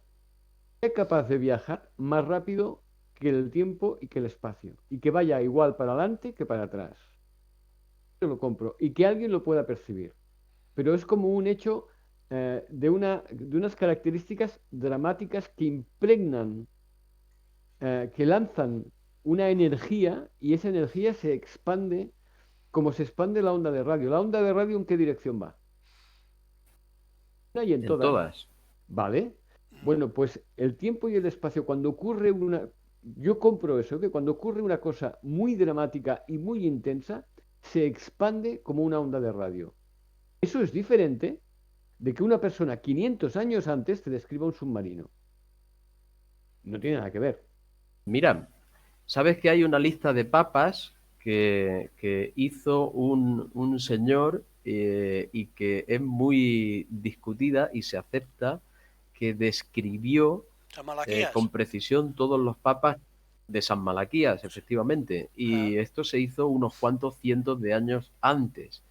es capaz de viajar más rápido que el tiempo y que el espacio, y que vaya igual para adelante que para atrás. Yo lo compro, y que alguien lo pueda percibir. Pero es como un hecho de unas características dramáticas que impregnan, que lanzan una energía, y esa energía se expande como se expande la onda de radio. ¿La onda de radio en qué dirección va? Y en En todas, todas. ¿vale? Bueno, pues el tiempo y el espacio, cuando ocurre una... Yo compro eso, que cuando ocurre una cosa muy dramática y muy intensa, se expande como una onda de radio. Eso es diferente de que una persona 500 años antes te describa un submarino. No tiene nada que ver. Mira, sabes que hay una lista de papas que hizo un señor y que es muy discutida y se acepta que describió San Malaquías. con precisión todos los papas de San Malaquías, efectivamente. Ah, Y esto se hizo unos cuantos cientos de años antes.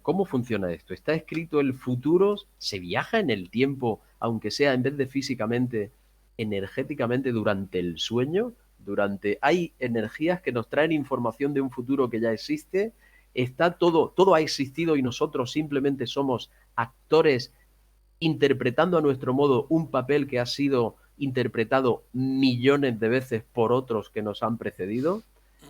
¿Cómo funciona esto? ¿Está escrito el futuro? ¿Se viaja en el tiempo, aunque sea en vez de físicamente, energéticamente durante el sueño? Hay energías que nos traen información de un futuro que ya existe. está todo ha existido y nosotros simplemente somos actores interpretando a nuestro modo un papel que ha sido interpretado millones de veces por otros que nos han precedido.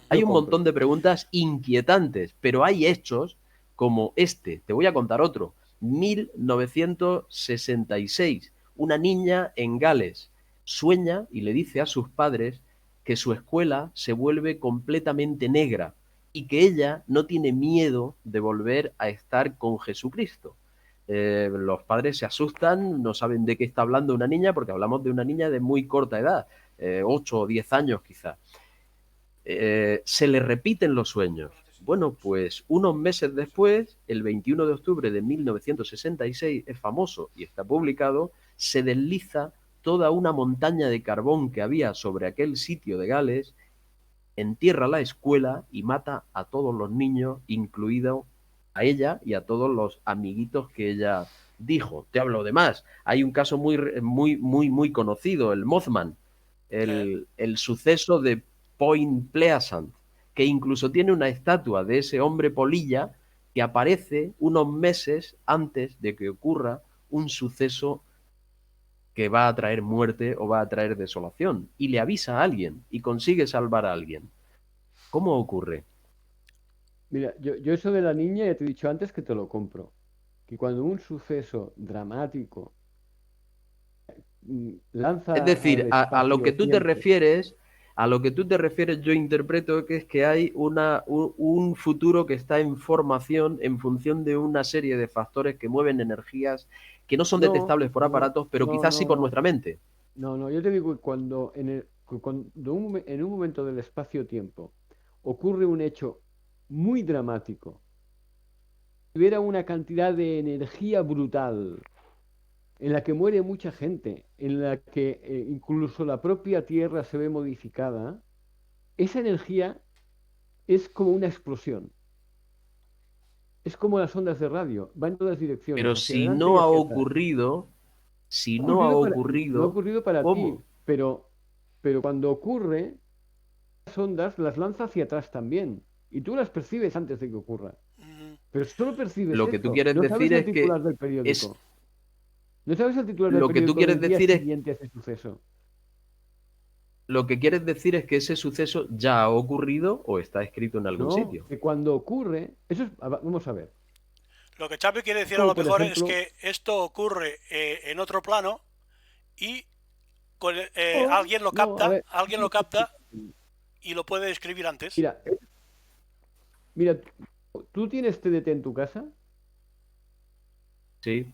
Hay un montón de preguntas inquietantes, pero hay hechos como este. Te voy a contar otro. 1966. Una niña en Gales sueña y le dice a sus padres que su escuela se vuelve completamente negra y que ella no tiene miedo de volver a estar con Jesucristo. Los padres se asustan, no saben de qué está hablando una niña, porque hablamos de una niña de muy corta edad, 8 o 10 años quizá. Se le repiten los sueños. Bueno, pues unos meses después, el 21 de octubre de 1966, es famoso y está publicado, se desliza toda una montaña de carbón que había sobre aquel sitio de Gales, entierra la escuela y mata a todos los niños, incluido a ella y a todos los amiguitos que ella dijo. Te hablo de más. Hay un caso muy conocido, el Mothman, el suceso de Point Pleasant, que incluso tiene una estatua de ese hombre polilla que aparece unos meses antes de que ocurra un suceso que va a traer muerte o va a traer desolación, y le avisa a alguien y consigue salvar a alguien. ¿Cómo ocurre? Mira, yo eso de la niña ya te he dicho antes que te lo compro. Que cuando un suceso dramático lanza Es decir, al a lo que tú te espacio-tiempo. refieres, yo interpreto que es que hay un futuro que está en formación en función de una serie de factores que mueven energías que no son detectables por aparatos, pero quizás sí por nuestra mente. No, yo te digo que cuando en un momento del espacio-tiempo ocurre un hecho muy dramático, hubiera una cantidad de energía brutal, en la que muere mucha gente, en la que incluso la propia Tierra se ve modificada, esa energía es como una explosión. Es como las ondas de radio, va en todas direcciones, Pero hacia si adelante y no ha hacia atrás. ocurrido, No ha ocurrido para ti, ¿cómo? pero cuando ocurre, las ondas las lanza hacia atrás también, y tú las percibes antes de que ocurra. Pero solo percibes Lo que tú eso, quieres no sabes decir el es que titular del periódico. es No sabes el titular del lo que tú periódico quieres del día decir es siguiente a ese suceso. lo que quieres decir es que ese suceso ya ha ocurrido o está escrito en algún No, sitio. que cuando ocurre, vamos a ver. Lo que Chapi quiere Es decir a como lo por mejor es ejemplo, que esto ocurre en otro plano y no, no, a ver, alguien lo capta y lo puede escribir antes. mira, mira, tú tienes TDT en tu casa Sí.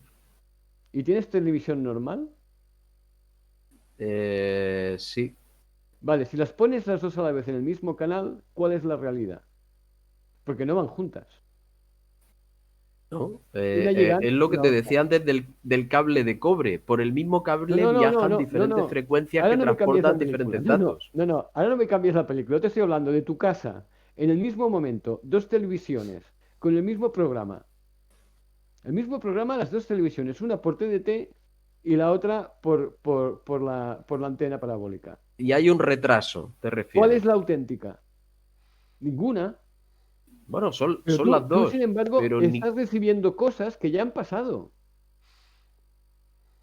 y tienes televisión normal. Sí. Vale, si las pones las dos a la vez en el mismo canal, ¿cuál es la realidad? Porque no van juntas. ¿No? Una llega Es antes lo que que la te otra. decía antes del cable de cobre. Por el mismo No, cable no, no, no, viajan no, no, diferentes no. frecuencias Ahora que no me cambies la transportan película. diferentes No, no, datos. no, no. Ahora no me cambies la película. Yo te estoy hablando de tu casa. En el mismo momento, dos televisiones con el mismo programa. El mismo programa, las dos televisiones. Una por TDT y la otra por la antena parabólica. Y hay un retraso, te ¿Cuál refieres. es la auténtica? Ninguna. Bueno, son Pero las tú, sin dos, embargo, pero estás recibiendo cosas que ya han pasado.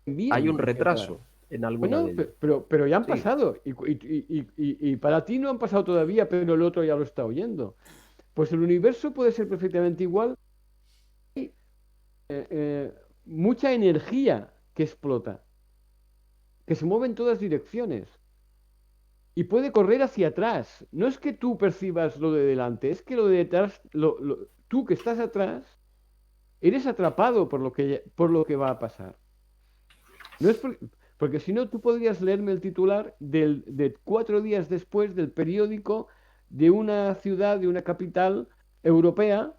hay Envían un hacia atrás. retraso en alguna de Bueno, ellas. pero ya han Sí. pasado. Y para ti no han pasado todavía, pero el otro ya lo está oyendo. Pues el universo puede ser perfectamente igual. Hay mucha energía que explota, que se mueve en todas direcciones. Y puede correr hacia atrás. No es que tú percibas lo de delante, es que lo de detrás, tú que estás atrás, eres atrapado por lo que va a pasar. No es porque si no, tú podrías leerme el titular de 4 días después del periódico de una ciudad, de una capital europea.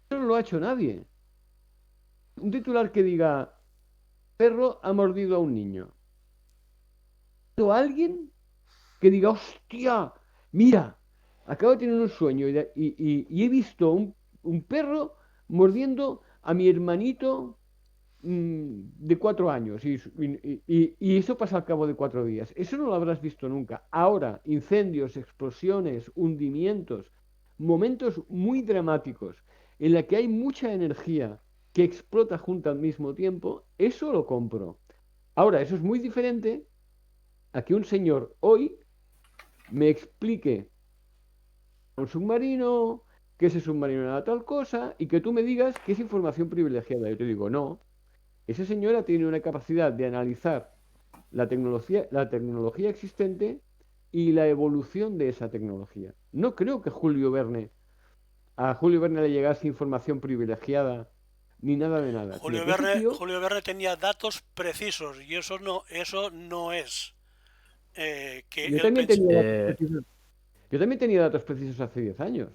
Eso no lo ha hecho nadie. Un titular que diga, perro ha mordido a un niño. O alguien que diga, hostia, mira, acabo de tener un sueño y he visto un perro mordiendo a mi hermanito de 4 años y eso pasa al cabo de 4 días. Eso no lo habrás visto nunca. Ahora, incendios, explosiones, hundimientos, momentos muy dramáticos en la que hay mucha energía que explota junto al mismo tiempo, eso lo compro. Ahora, eso es muy diferente a que un señor hoy me explique un submarino, que ese submarino era tal cosa, y que tú me digas que es información privilegiada. Yo te digo, no, ese señor ha tenido una capacidad de analizar la tecnología existente y la evolución de esa tecnología. No creo que a Julio Verne le llegase información privilegiada ni nada de nada, sino que ese tío, Julio Verne tenía datos precisos y eso no es que yo él también tenía datos Eh, precisos, yo también tenía datos precisos hace 10 años,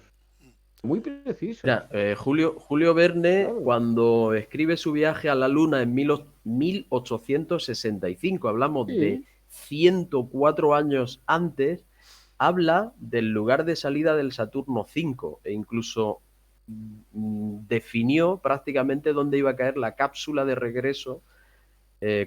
muy precisos, Mira, Julio Verne, claro. cuando escribe su viaje a la Luna en 1865, hablamos de Sí, 104 años antes, habla del lugar de salida del Saturno V e incluso definió prácticamente dónde iba a caer la cápsula de regreso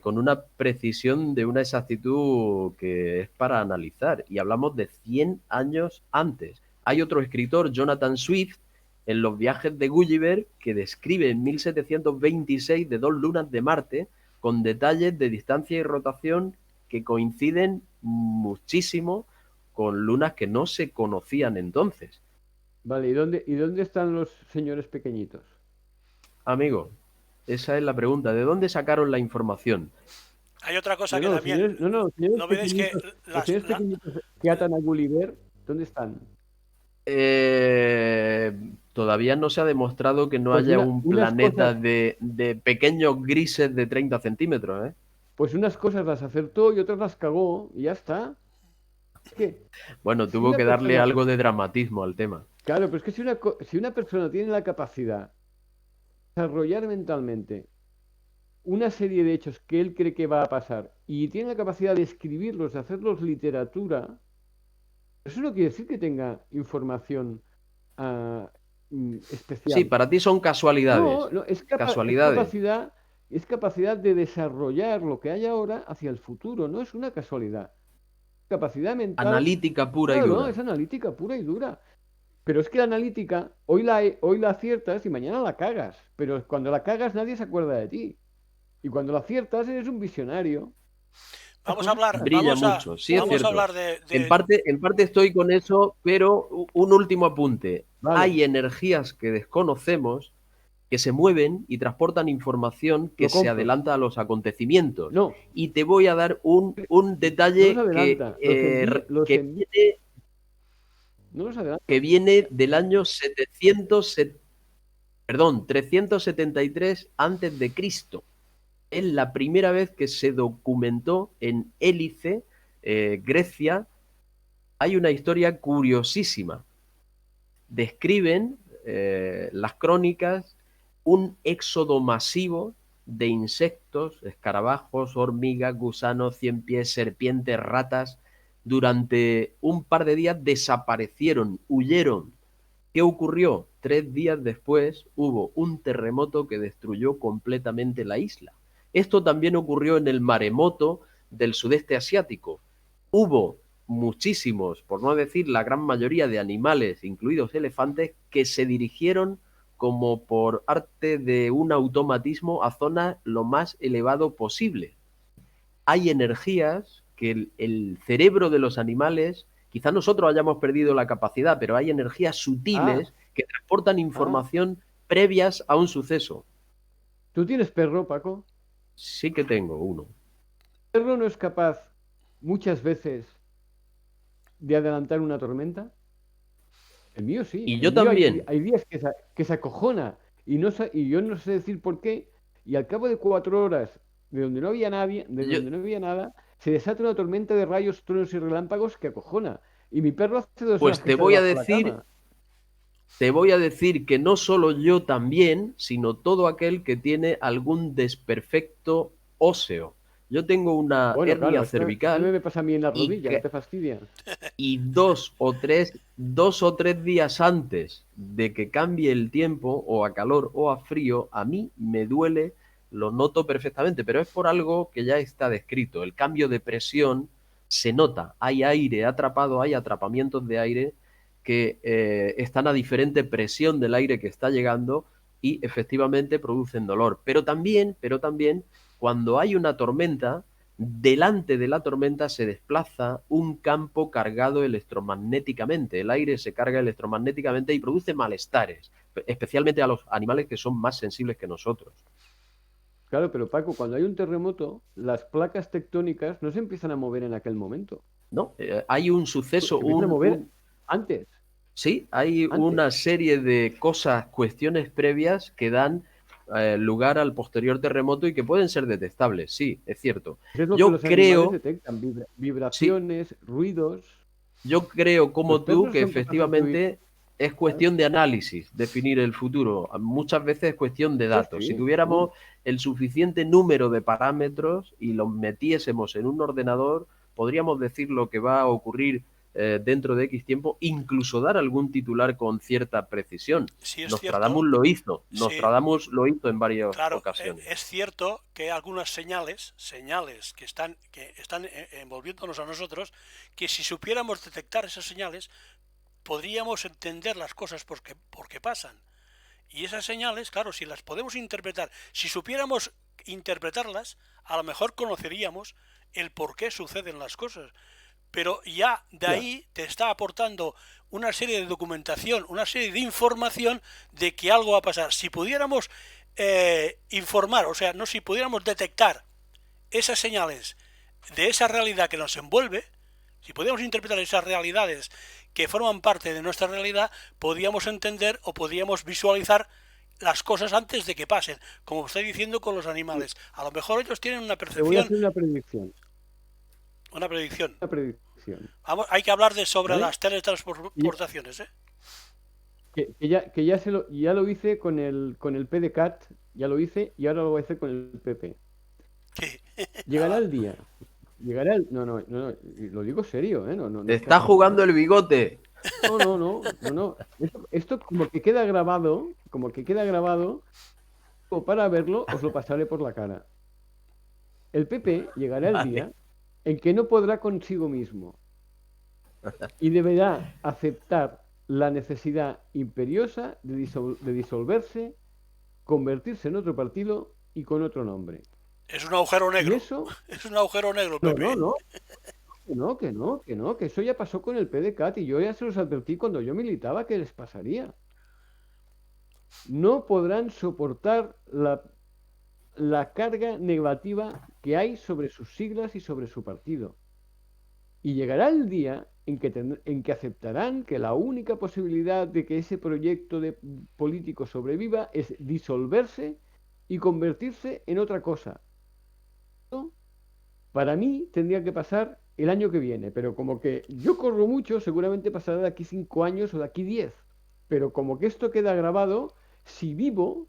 con una precisión de una exactitud que es para analizar. Y hablamos de 100 años antes. Hay otro escritor, Jonathan Swift, en los viajes de Gulliver, que describe en 1726 de 2 lunas de Marte, con detalles de distancia y rotación que coinciden muchísimo con lunas que no se conocían entonces. vale, ¿y dónde están los señores pequeñitos? Amigo, esa es la pregunta. ¿De dónde sacaron la información? hay otra cosa No, que no, también, los señores ¿no veis que pequeñitos, los señores pequeñitos que atan a Gulliver, ¿dónde están? Eh, Todavía no se ha demostrado que no Pues haya un unas planeta cosas, de pequeños grises de 30 centímetros, ¿eh? pues unas cosas las acertó y otras las cagó y ya está. Es que Bueno, si tuvo una que darle persona, algo de dramatismo al tema. claro, pero es que si una persona tiene la capacidad de desarrollar mentalmente una serie de hechos que él cree que va a pasar y tiene la capacidad de escribirlos, de hacerlos literatura, eso no quiere decir que tenga información ah, Sí, especial. para ti son No, casualidades. no, Casualidades. es capacidad de desarrollar lo que hay ahora hacia el futuro, no es una casualidad. Capacidad mental, Analítica pura y claro, no, dura. es analítica pura y dura. Pero es que la analítica, hoy la aciertas y mañana la cagas. Pero cuando la cagas nadie se acuerda de ti. Y cuando la aciertas eres un visionario. Las vamos a cosas hablar, son así. Brilla mucho, sí es vamos a cierto. hablar En parte estoy con eso, pero un último apunte. Vale, Hay energías que desconocemos que se mueven y transportan información que lo se compro. adelanta a los acontecimientos. No, Y te voy a dar un no los detalle adelanta, no los adelanta. que viene del año 373 antes de Cristo. Es la primera vez que se documentó en Élice, Grecia. Hay una historia curiosísima. Describen las crónicas un éxodo masivo de insectos, escarabajos, hormigas, gusanos, ciempiés, serpientes, ratas. Durante un par de días desaparecieron, huyeron. ¿Qué ocurrió? 3 días después hubo un terremoto que destruyó completamente la isla. Esto también ocurrió en el maremoto del sudeste asiático. Hubo muchísimos, por no decir la gran mayoría de animales, incluidos elefantes, que se dirigieron como por arte de un automatismo a zonas lo más elevado posible. Hay energías que el cerebro de los animales, quizá nosotros hayamos perdido la capacidad, pero hay energías Ah, sutiles que transportan ah, información previas a un suceso. ¿tú tienes perro, Paco? Sí que tengo uno. ¿El perro no es capaz muchas veces de adelantar una tormenta? El mío sí. Y El yo mío también. hay días que se acojona y yo no sé decir por qué. Y al cabo de 4 horas de donde no había nadie, de Yo, donde no había nada, se desata una tormenta de rayos, truenos y relámpagos que acojona. Y mi perro hace 2 horas pues que está debajo de la cama. te voy a decir que no solo yo también, sino todo aquel que tiene algún desperfecto óseo. Yo tengo una Bueno, claro, hernia esto cervical me pasa a mí en la y, rodilla, no te fastidia. y 2 o 3 días antes de que cambie el tiempo, o a calor o a frío, a mí me duele, lo noto perfectamente, pero es por algo que ya está descrito. El cambio de presión se nota, hay aire atrapado, hay atrapamientos de aire que están a diferente presión del aire que está llegando y efectivamente producen dolor. Pero también, cuando hay una tormenta, delante de la tormenta se desplaza un campo cargado electromagnéticamente. El aire se carga electromagnéticamente y produce malestares, especialmente a los animales que son más sensibles que nosotros. Claro, pero Paco, cuando hay un terremoto, las placas tectónicas no se empiezan a mover en aquel momento. No, hay un suceso, Se empiezan a mover antes. Sí, hay una serie de cosas, cuestiones previas que dan lugar al posterior terremoto y que pueden ser detectables, sí, es cierto. Es lo Yo que los creo, animales detectan, vibraciones, ruidos. yo creo como Los tú perros que son capaces de oír. efectivamente es cuestión de análisis definir el futuro. Muchas veces es cuestión de datos. Sí, Si tuviéramos el suficiente número de parámetros y los metiésemos en un ordenador, podríamos decir lo que va a ocurrir dentro de X tiempo, incluso dar algún titular con cierta precisión. Sí, es Nostradamus cierto. lo hizo. Sí. Nostradamus lo hizo en varias Claro, ocasiones. es cierto que hay algunas señales que están envolviéndonos a nosotros, que si supiéramos detectar esas señales, podríamos entender las cosas por qué pasan. Y esas señales, claro, si las podemos interpretar, si supiéramos interpretarlas, a lo mejor conoceríamos el por qué suceden las cosas. Pero ya de ahí te está aportando una serie de documentación, una serie de información de que algo va a pasar. Si pudiéramos informar, o sea, no, si pudiéramos detectar esas señales de esa realidad que nos envuelve, si pudiéramos interpretar esas realidades que forman parte de nuestra realidad, podríamos entender o podríamos visualizar las cosas antes de que pasen, como estoy diciendo con los animales. A lo mejor ellos tienen una Te voy a percepción. hacer una predicción. Una predicción. Una predicción. Vamos, hay que hablar sobre ¿Vale? las teletransportaciones, ¿eh? Que ya lo hice con el PDCAT, ya lo hice y ahora lo voy a hacer con el PP. ¿Qué? Llegará el día. Llegará el... No, lo digo serio, ¿eh? No, Te está jugando el bigote. No. Esto como que queda grabado, o para verlo os lo pasaré por la cara. El PP llegará el día en que no podrá consigo mismo y deberá aceptar la necesidad imperiosa de disolverse, convertirse en otro partido y con otro nombre. Es un agujero negro. ¿Y eso? Es un agujero negro, Pepe. Que eso ya pasó con el PDCAT y yo ya se los advertí cuando yo militaba que les pasaría. No podrán soportar la carga negativa que hay sobre sus siglas y sobre su partido. Y llegará el día en que aceptarán que la única posibilidad de que ese proyecto político sobreviva es disolverse y convertirse en otra cosa. Para mí tendría que pasar el año que viene, pero como que yo corro mucho, seguramente pasará de aquí 5 años o de aquí 10. Pero como que esto queda grabado, si vivo,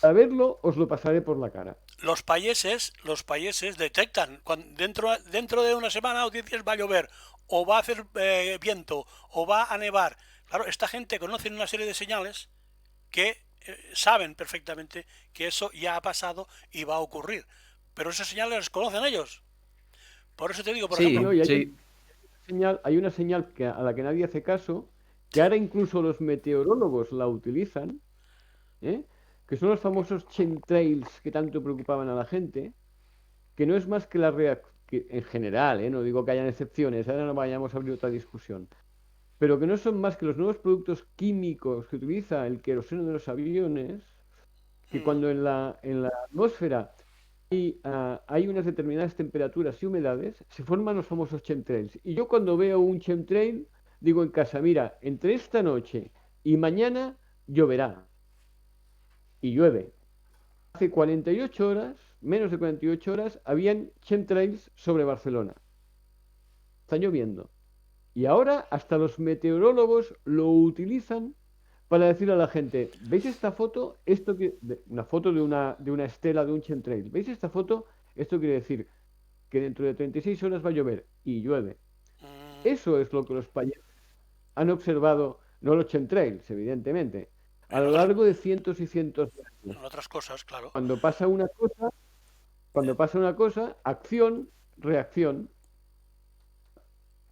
a verlo os lo pasaré por la cara. Los países detectan dentro de una semana o 10 días va a llover, o va a hacer viento, o va a nevar. Claro, esta gente conoce una serie de señales que saben perfectamente que eso ya ha pasado y va a ocurrir. Pero esas señales las conocen ellos. Por eso te digo, por ejemplo... Hay una señal a la que nadie hace caso, que ahora incluso los meteorólogos la utilizan, que son los famosos chemtrails que tanto preocupaban a la gente, que no es más que la reacción, en general, no digo que hayan excepciones, ahora no vayamos a abrir otra discusión, pero que no son más que los nuevos productos químicos que utiliza el queroseno de los aviones, que cuando en la atmósfera hay unas determinadas temperaturas y humedades, se forman los famosos chemtrails. Y yo cuando veo un chemtrail, digo en casa, mira, entre esta noche y mañana lloverá. Y llueve. Hace 48 horas, menos de 48 horas, habían chemtrails sobre Barcelona. Está lloviendo. Y ahora hasta los meteorólogos lo utilizan para decir a la gente, ¿veis esta foto? Una foto de una estela de un chemtrail. ¿Veis esta foto? Esto quiere decir que dentro de 36 horas va a llover y llueve. Eso es lo que los países han observado, no los chemtrails, evidentemente, a lo largo de cientos y cientos de años. En otras cosas, claro. Cuando pasa una cosa, acción, reacción.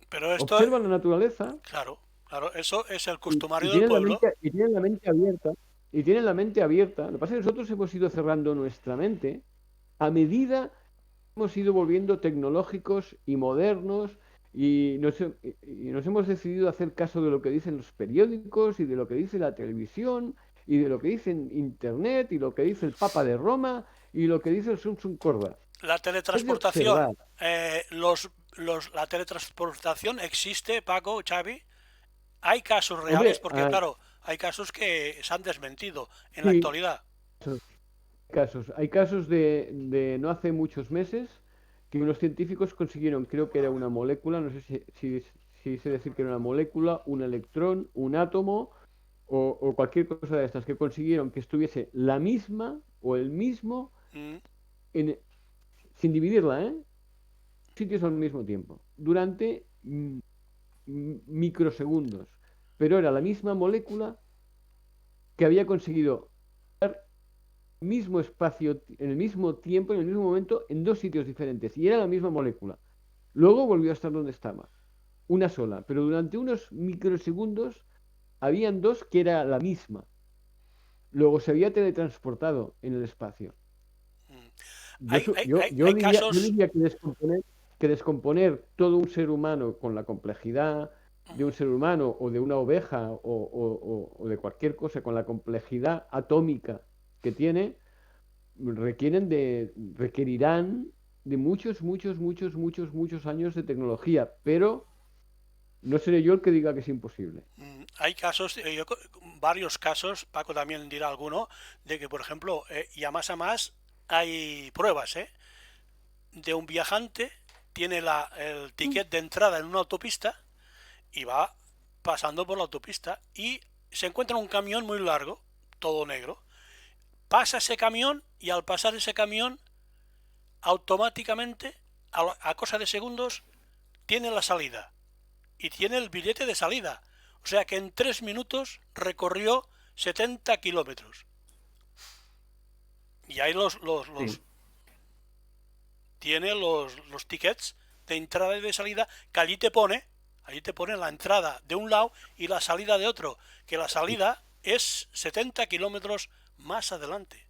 Pero esto observan la naturaleza. Claro. Claro, eso es el y customario del tienen la pueblo. mente, y tienen la mente abierta, y tienen la mente abierta. Lo que pasa es que nosotros hemos ido cerrando nuestra mente a medida que hemos ido volviendo tecnológicos y modernos y nos hemos decidido hacer caso de lo que dicen los periódicos y de lo que dice la televisión y de lo que dice Internet y lo que dice el Papa de Roma y lo que dice el Sun Corda. La Es de teletransportación, observar. la teletransportación existe, Paco, Xavi. Hay casos reales, Hombre, porque claro, hay casos que se han desmentido en la sí, actualidad. hay casos de no hace muchos meses que unos científicos consiguieron, creo que era una molécula, no sé si sé decir que era una molécula, un electrón, un átomo o cualquier cosa de estas, que consiguieron que estuviese la misma o el mismo, Mm, en, sin dividirla, sitios al mismo tiempo, durante microsegundos. Pero era la misma molécula que había conseguido mismo espacio, en el mismo tiempo, en el mismo momento, en dos sitios diferentes. Y era la misma molécula. Luego volvió a estar donde estaba. Una sola. Pero durante unos microsegundos habían dos que era la misma. Luego se había teletransportado en el espacio. mm. Yo, Hay yo casos. diría que descomponer todo un ser humano con la complejidad de un ser humano o de una oveja o de cualquier cosa, con la complejidad atómica que tiene, requerirán de muchos años de tecnología, pero no seré yo el que diga que es imposible. Hay casos, varios casos, Paco también dirá alguno, de que, por ejemplo, y a más hay pruebas, de un viajante, tiene el ticket de entrada en una autopista y va pasando por la autopista y se encuentra un camión muy largo, todo negro. Pasa ese camión y al pasar ese camión, automáticamente, a cosa de segundos, tiene la salida y tiene el billete de salida. O sea que en 3 minutos recorrió 70 kilómetros. Y ahí Sí. tiene los tickets de entrada y de salida que allí te pone la entrada de un lado y la salida de otro, que la salida es 70 kilómetros más adelante.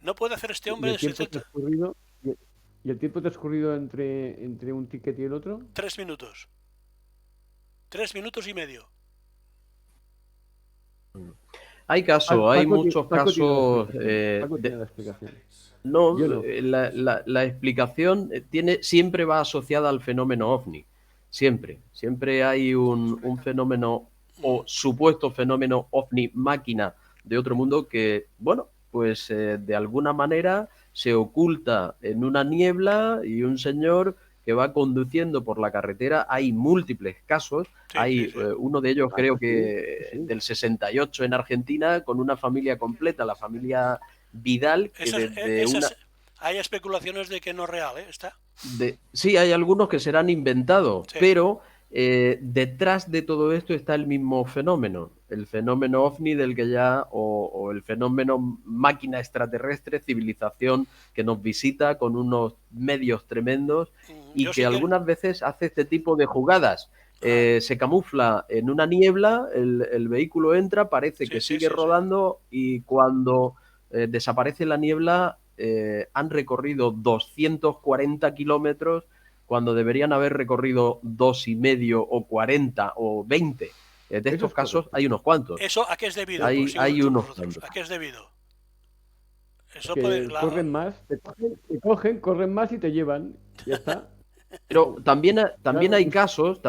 No puede hacer este Y hombre el de tiempo 70. transcurrido, y el tiempo transcurrido entre un ticket y el otro. 3 minutos. 3 minutos y medio. Hay muchos Paco tiene la casos explicación. Paco tiene la explicación. no, Yo no. la explicación siempre va asociada al fenómeno ovni. Siempre hay un fenómeno o supuesto fenómeno ovni máquina de otro mundo que, bueno, pues de alguna manera se oculta en una niebla y un señor que va conduciendo por la carretera. Hay múltiples casos. Sí, sí, Hay sí. uno de ellos, creo Sí, que sí. del 68 en Argentina, con una familia completa, la familia Vidal, que desde una... Hay especulaciones de que no es real, Está. Sí, hay algunos que serán inventados, Sí. pero detrás de todo esto está el mismo fenómeno, el fenómeno ovni del que ya, o el fenómeno máquina extraterrestre, civilización que nos visita con unos medios tremendos y Yo que sí que. algunas veces hace este tipo de jugadas. Ah, Se camufla en una niebla, el vehículo entra, parece sí, que sí, sigue sí, sí. rodando y cuando desaparece la niebla han recorrido 240 kilómetros cuando deberían haber recorrido 2,5 o 40 o 20. De Eso estos es casos correcto. hay unos cuantos. ¿Eso a qué es debido? Hay Según unos vosotros. cuantos. ¿A qué es debido? Eso puede. Que corren más, te cogen, corren más y te llevan. Ya está. Pero también Claro, hay casos,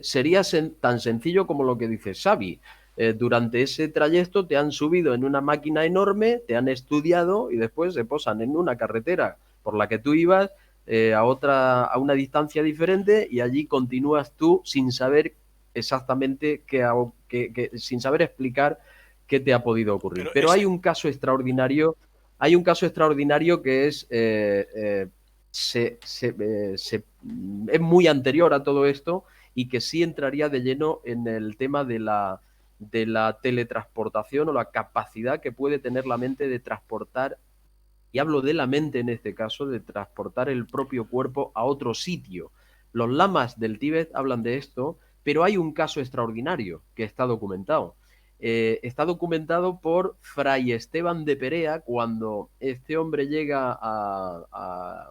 sería tan sencillo como lo que dice Xavi. Durante ese trayecto te han subido en una máquina enorme, te han estudiado y después se posan en una carretera por la que tú ibas a una distancia diferente y allí continúas tú sin saber exactamente sin saber explicar qué te ha podido ocurrir. Pero Pero hay un caso extraordinario que es muy anterior a todo esto y que sí entraría de lleno en el tema de la teletransportación o la capacidad que puede tener la mente de transportar, y hablo de la mente en este caso, de transportar el propio cuerpo a otro sitio. Los lamas del Tíbet hablan de esto, Pero hay un caso extraordinario que está documentado. Está documentado por Fray Esteban de Perea cuando este hombre llega a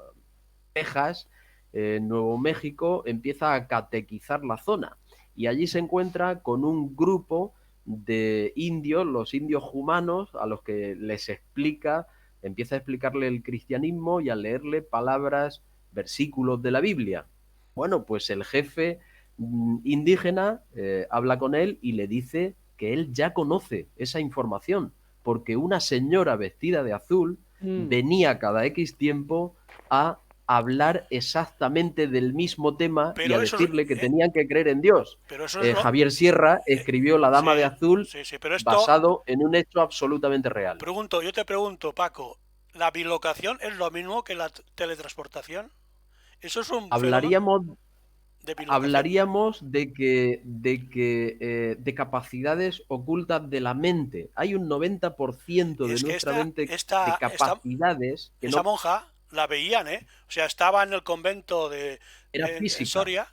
Texas, en Nuevo México, empieza a catequizar la zona y allí se encuentra con un grupo de indios, los indios humanos, a los que les explica, empieza a explicarle el cristianismo y a leerle palabras, versículos de la Biblia. Bueno, pues el jefe indígena habla con él y le dice que él ya conoce esa información, porque una señora vestida de azul venía cada X tiempo a hablar exactamente del mismo tema Pero y a eso decirle que tenían que creer en Dios. pero eso es Javier Sierra escribió La Dama de Azul sí, pero esto, basado en un hecho absolutamente real. yo te pregunto, Paco, ¿la bilocación es lo mismo que la teletransportación? ¿Eso es un Hablaríamos, fenómeno de bilocación? hablaríamos de capacidades ocultas de la mente. Hay un 90% de Es que nuestra mente de esta capacidades que esa no monja la veían, ¿eh? O sea, estaba en el convento era en física. Soria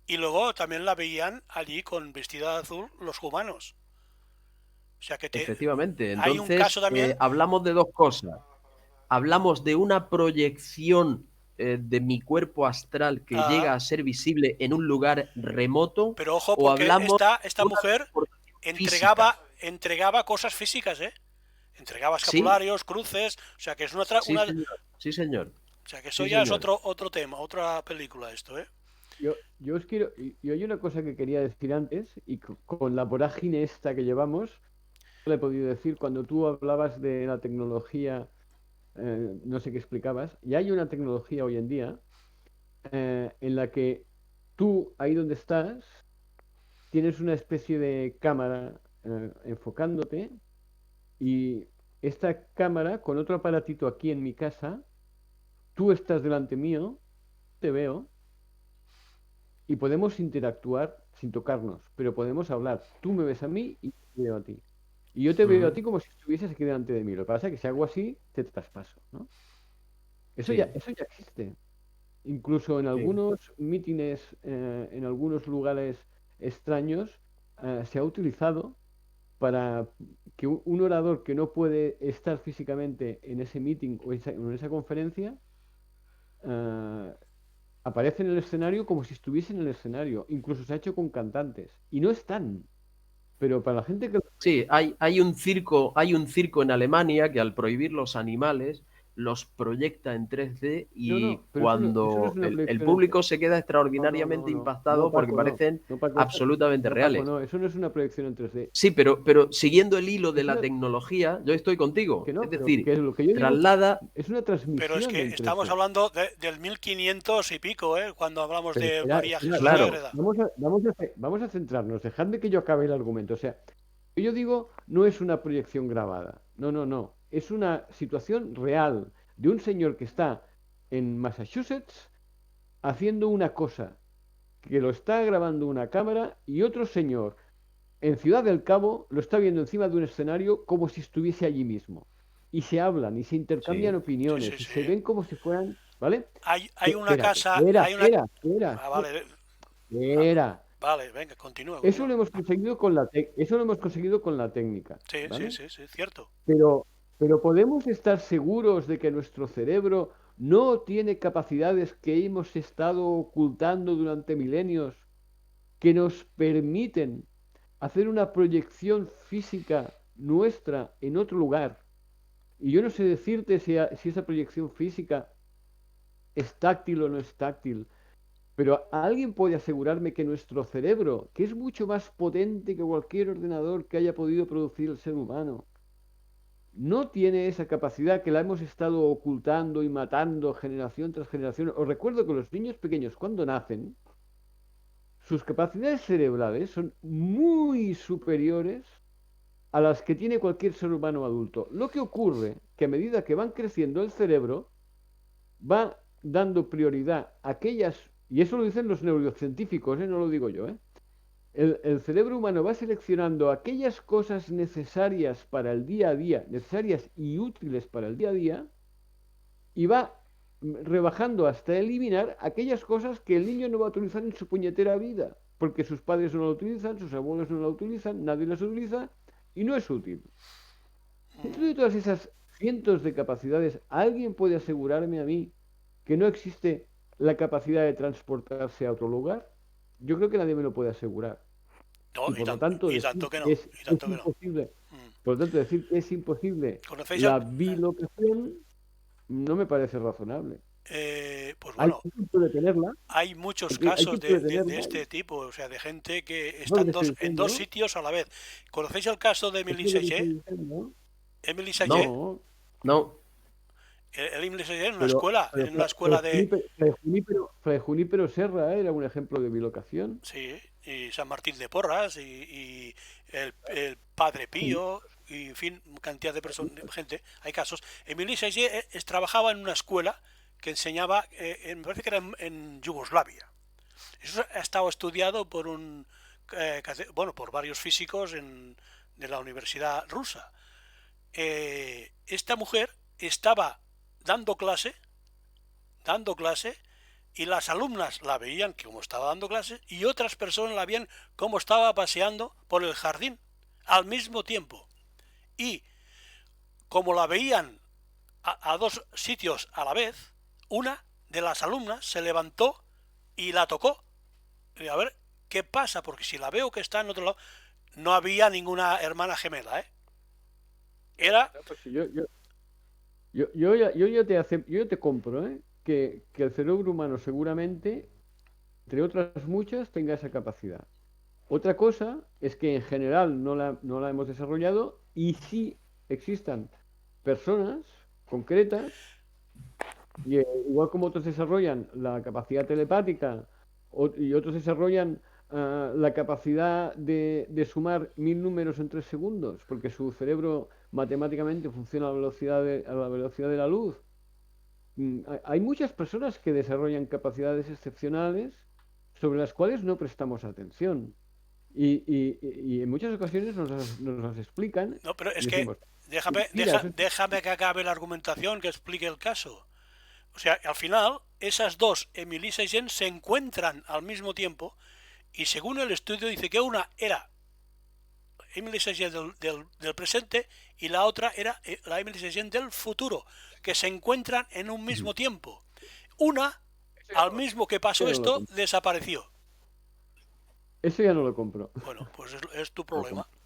y luego también la veían allí con vestida de azul los humanos. O sea que Efectivamente. hay un Entonces, caso también, hablamos de dos cosas. Hablamos de una proyección de mi cuerpo astral que llega a ser visible en un lugar remoto, pero ojo, o porque hablamos esta de una mujer transportación física. entregaba cosas físicas, ¿eh? Entregaba Sí, escapularios, cruces, o sea que es sí, señor. Sí, señor. o sea que eso Sí, ya es señor. otro tema, otra película esto, ¿eh? Yo os quiero, y hay una cosa que quería decir antes, y con la vorágine esta que llevamos, no le he podido decir, cuando tú hablabas de la tecnología, no sé qué explicabas, y hay una tecnología hoy en día en la que tú, ahí donde estás, tienes una especie de cámara enfocándote, y esta cámara, con otro aparatito aquí en mi casa, tú estás delante mío, te veo, y podemos interactuar sin tocarnos, pero podemos hablar. Tú me ves a mí y yo te veo a ti. Y yo te veo a Ujú. ti como si estuvieses aquí delante de mí. Lo que pasa es que si hago así, te traspaso, ¿no? Sí, Eso ya existe. Incluso en sí. algunos mítines, en algunos lugares extraños, se ha utilizado para que un orador que no puede estar físicamente en ese meeting o en esa conferencia, eh, aparece en el escenario como si estuviese en el escenario. Incluso se ha hecho con cantantes. Y no están. Pero para la gente que... Sí, hay un circo en Alemania que al prohibir los animales los proyecta en 3D No, y no, pero eso no es cuando una el proyección en... público se queda No, no, no, extraordinariamente no. No, impactado porque Paco, no. parecen No, Paco, absolutamente no, Paco, reales. no. Eso no es una proyección en 3D. Sí, pero siguiendo el hilo de Es la una... tecnología, yo estoy contigo. Que no, Es pero decir, que lo que yo digo traslada, es una Pero es transmisión que en estamos 3D. hablando del 1500 y pico, ¿eh? Cuando hablamos Pero de espera, María espera, Jesús de vamos, claro, Ágreda. vamos a centrarnos. Dejadme que yo acabe el argumento. O sea, lo que yo digo no es una proyección grabada. No, no, no. Es una situación real de un señor que está en Massachusetts haciendo una cosa, que lo está grabando una cámara, y otro señor en Ciudad del Cabo lo está viendo encima de un escenario como si estuviese allí mismo. Y se hablan y se intercambian sí. Sí, sí, opiniones y sí. se ven como si fueran, ¿vale? Hay una Espérate, casa, hay una... Ah, vale, espera. vale, venga, continúa, Eso continúa. lo hemos conseguido con eso lo hemos conseguido con la técnica, Sí, sí, ¿vale? sí, sí, cierto. Pero, pero podemos estar seguros de que nuestro cerebro no tiene capacidades que hemos estado ocultando durante milenios que nos permiten hacer una proyección física nuestra en otro lugar. Y yo no sé decirte si esa proyección física es táctil o no es táctil, pero alguien puede asegurarme que nuestro cerebro, que es mucho más potente que cualquier ordenador que haya podido producir el ser humano, no tiene esa capacidad, que la hemos estado ocultando y matando generación tras generación. Os recuerdo que los niños pequeños cuando nacen, sus capacidades cerebrales son muy superiores a las que tiene cualquier ser humano adulto. Lo que ocurre que a medida que van creciendo el cerebro, va dando prioridad a aquellas, y eso lo dicen los neurocientíficos, no lo digo yo, el cerebro humano va seleccionando aquellas cosas necesarias para el día a día, necesarias y útiles para el día a día, y va rebajando hasta eliminar aquellas cosas que el niño no va a utilizar en su puñetera vida. porque sus padres no la utilizan, sus abuelos no la utilizan, nadie las utiliza y no es útil. Dentro de todas esas cientos de capacidades, ¿alguien puede asegurarme a mí que no existe la capacidad de transportarse a otro lugar? Yo creo que nadie me lo puede asegurar. No, Y por lo tanto, y decir tanto que no. que Y tanto es que no. imposible, Mm. por lo tanto, decir que es imposible ¿Conocéis la al- bilocación no me parece razonable. pues Hay bueno, quien puede tenerla, hay muchos hay casos quien puede de tenerla, este tipo, o sea, de gente que no está lo estoy en dos diciendo, sitios a la vez. ¿Conocéis el caso de eso Emily es lo que Saget? estoy diciendo, Emily No, Saget, no, no. Emily Saget pero, en una escuela de... Fray Junípero Serra era un ejemplo de bilocación. Sí, y San Martín de Porras, y el Padre Sí, Pío, y en fin, cantidad de gente, hay casos. Emily Saget trabajaba en una escuela que enseñaba, me parece que era en Yugoslavia. Eso ha estado estudiado por por varios físicos de la Universidad Rusa. Esta mujer estaba dando clase, y las alumnas la veían como estaba dando clase y otras personas la veían como estaba paseando por el jardín al mismo tiempo. Y como la veían a dos sitios a la vez, una de las alumnas se levantó y la tocó. Y a ver, ¿qué pasa? Porque si la veo que está en otro lado, no había ninguna hermana gemela, ¿eh? Era... pues yo ya te compro, ¿eh? Que el cerebro humano seguramente, entre otras muchas, tenga esa capacidad. Otra cosa es que en general no la hemos desarrollado y sí existan personas concretas, y, igual como otros desarrollan la capacidad telepática y otros desarrollan la capacidad de sumar 1000 números en 3 segundos, porque su cerebro matemáticamente funciona a la velocidad de la luz. Hay muchas personas que desarrollan capacidades excepcionales sobre las cuales no prestamos atención. Y en muchas ocasiones nos las explican No, pero y es que decimos, mira, déjame que acabe la argumentación, que explique el caso. O sea, al final, esas dos, Emily y Jen, se encuentran al mismo tiempo y según el estudio dice que una era Emily Jen del presente y la otra era la Emily Jen del futuro, que se encuentran en un mismo tiempo. Una, al mismo que pasó eso ya no lo esto, compro. desapareció. Eso ya no lo compro. Bueno, pues es tu Lo problema. compro.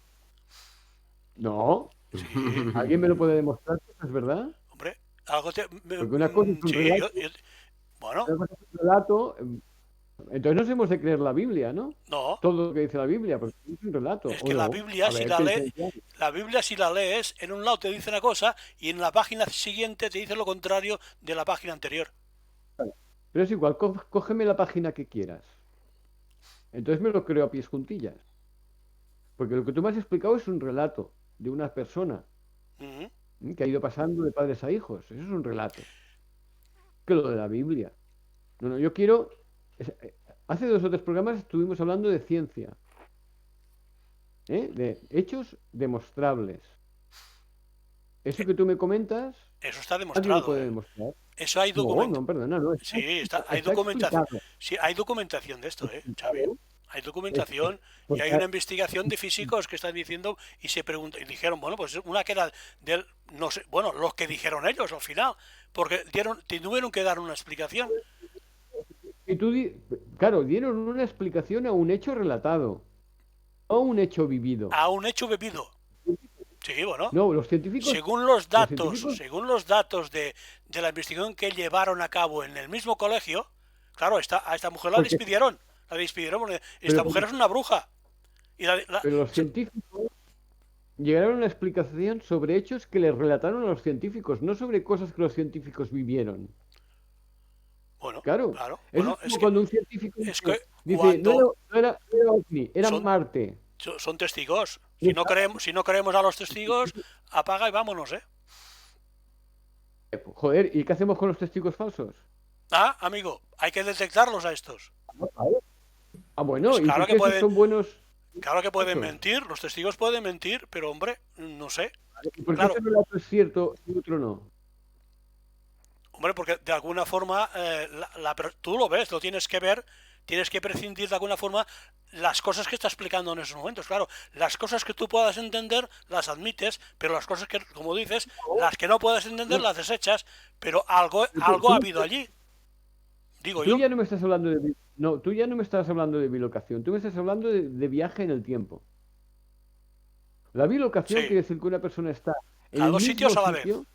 No, Sí, ¿alguien me lo puede demostrar que eso es verdad? hombre, algo Porque una cosa es un sí, relato, bueno, otra cosa es un relato. Entonces nos hemos de creer la Biblia, ¿no? no, Todo lo que dice la Biblia, porque es un relato, es ¿o que no? A ver, ¿qué dice? La Biblia si la lees, en un lado te dice una cosa y en la página siguiente te dice lo contrario de la página anterior. Pero es igual, cógeme la página que quieras. Entonces me lo creo a pies juntillas. Porque lo que tú me has explicado es un relato de una persona que ha ido pasando de padres a hijos. Eso es un relato. Que lo de la Biblia. No, no, yo quiero... Hace 2 o 3 programas estuvimos hablando de ciencia. De hechos demostrables. Eso que tú me comentas, Eso está nadie lo demostrado, puede ¿eh? demostrar. Eso hay No, no, perdona, no. Sí, hay Está documentación. explicado. Sí, hay documentación de esto, Xavi. Explicado. Hay Es- documentación y hay porque una investigación de físicos que están diciendo y se preguntan y dijeron, bueno, pues una que era del, no sé, bueno, los que dijeron ellos al final, porque tuvieron que dar una explicación y claro, dieron una explicación a un hecho relatado, no a un hecho vivido. a un hecho bebido. Sí, bueno, No, los científicos, según los datos de la investigación que llevaron a cabo en el mismo colegio, claro, a esta mujer porque, la despidieron porque esta pero, mujer es una bruja. Y pero los científicos llegaron a una explicación sobre hechos que les relataron a los científicos, no sobre cosas que los científicos vivieron. bueno, Claro, claro, eso bueno, es como cuando un científico es que dice, cuando no era OVNI, era son, Marte. son testigos, si no creemos a los testigos, apaga y vámonos, ¿eh? Joder, ¿y qué hacemos con los testigos falsos? Ah, amigo, hay que detectarlos a estos. Ah, bueno, Pues ¿y por qué esos son buenos? claro que pueden falsos? mentir, los testigos pueden mentir, pero hombre, no sé. ¿Y por qué Claro, ese relato es cierto y otro no? hombre, porque de alguna forma tú lo ves, lo tienes que ver tienes que prescindir de alguna forma las cosas que está explicando en esos momentos. Claro, las cosas que tú puedas entender las admites, pero las cosas que, como dices, las que no puedas entender las desechas, pero algo ha habido allí, digo Tú yo. ya no me estás hablando de... No, tú ya no me estás hablando de bilocación, tú me estás hablando de viaje en el tiempo. La bilocación Sí, quiere decir que una persona está en a el dos mismo sitios a la vez. sitio,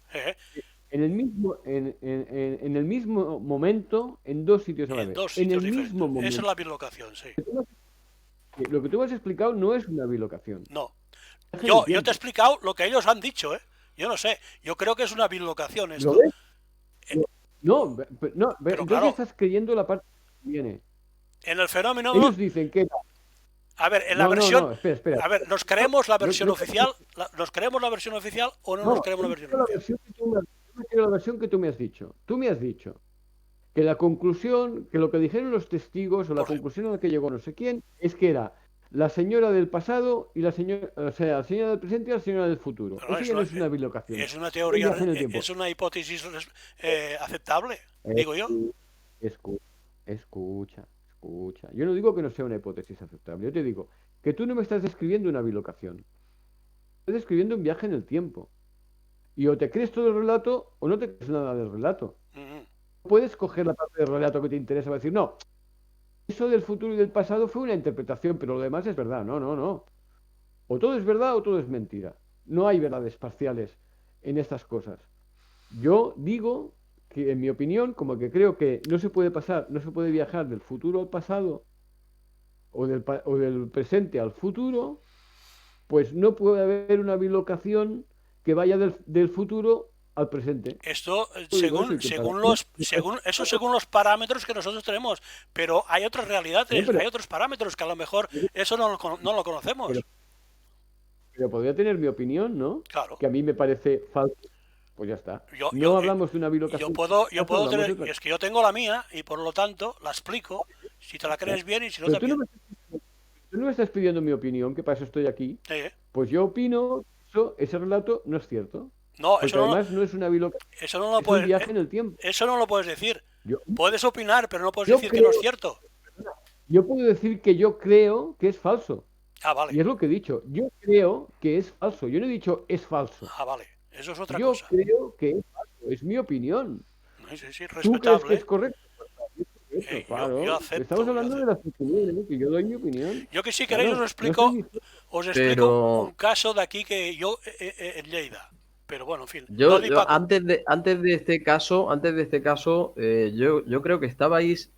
en el mismo momento, en dos sitios a la En vez. dos En el sitios mismo diferentes. Esa es momento. la bilocación, sí. Lo que tú me has explicado no es una bilocación. No. Viaje en el Yo te he tiempo. explicado lo que ellos han dicho, ¿eh? Yo no sé. Yo creo que es una bilocación ¿Lo esto. ves? No, no, Pero entonces ya claro, estás creyendo la parte que viene. en el fenómeno... Ellos dicen que... A ver, en la No, no, versión... no, espera. A ver, ¿nos creemos la Yo, versión yo, oficial? ¿Nos creemos la versión oficial o no nos no, creemos yo la me versión quiero la oficial? versión que tú me, yo me quiero la versión que tú me has dicho. Tú me has dicho que la conclusión, que lo que dijeron los testigos o la Por ejemplo, conclusión a la que llegó no sé quién, es que era la señora del pasado y la señora, o sea, la señora del presente y la señora del futuro. no, Eso ya no es una bilocación, es una es un teoría, viaje en el tiempo. es una hipótesis aceptable, digo yo. Escu- escu- escucha. Yo no digo que no sea una hipótesis aceptable, yo te digo que tú no me estás describiendo una bilocación, estás describiendo un viaje en el tiempo. Y o te crees todo el relato o no te crees nada del relato. Ujú. Puedes coger la parte del relato que te interesa para decir, no, eso del futuro y del pasado fue una interpretación, pero lo demás es verdad. No, no, no. O todo es verdad o todo es mentira. No hay verdades parciales en estas cosas. Yo digo que, en mi opinión, como que creo que no se puede pasar, no se puede viajar del futuro al pasado o del presente al futuro, pues no puede haber una bilocación que vaya del futuro al presente. Esto Yo digo eso y que para mí, según los parámetros que nosotros tenemos, pero hay otras no, realidades, hay otros parámetros que a lo mejor eso no lo conocemos. pero, pero podría tener mi opinión, ¿no? Claro. Que a mí me parece falso. Pues ya está. Yo, No yo, eh, hablamos de una bilocación, yo puedo hablamos de tener, otra es cosa. que yo tengo la mía y por lo tanto la explico, si te la crees bien y si no Pero tú no también. me, tú no me estás pidiendo mi opinión, que para eso estoy aquí. Eh, Pues yo opino que ese relato no es cierto. No, Porque además no es una bilocación, eso no lo es un puedes, viaje en el tiempo. eso no lo puedes decir. Yo, Puedes opinar, pero no puedes yo decir que no es creo, cierto. yo puedo decir que yo creo que es falso. Ah, vale. Y es lo que he dicho. Yo creo que es falso. Yo no he dicho es falso. Ah, vale. Eso es otra Yo cosa. creo que es falso. Es mi opinión. Sí, ¿Tú crees que respetable. es correcto? Correcto, claro. Yo acepto. Estamos hablando de las opiniones, que yo doy mi opinión. Yo que si queréis Claro, no os explico Pero un caso de aquí que yo en Lleida. Pero bueno, en fin. yo, Paco. antes de este caso, yo creo que estabais,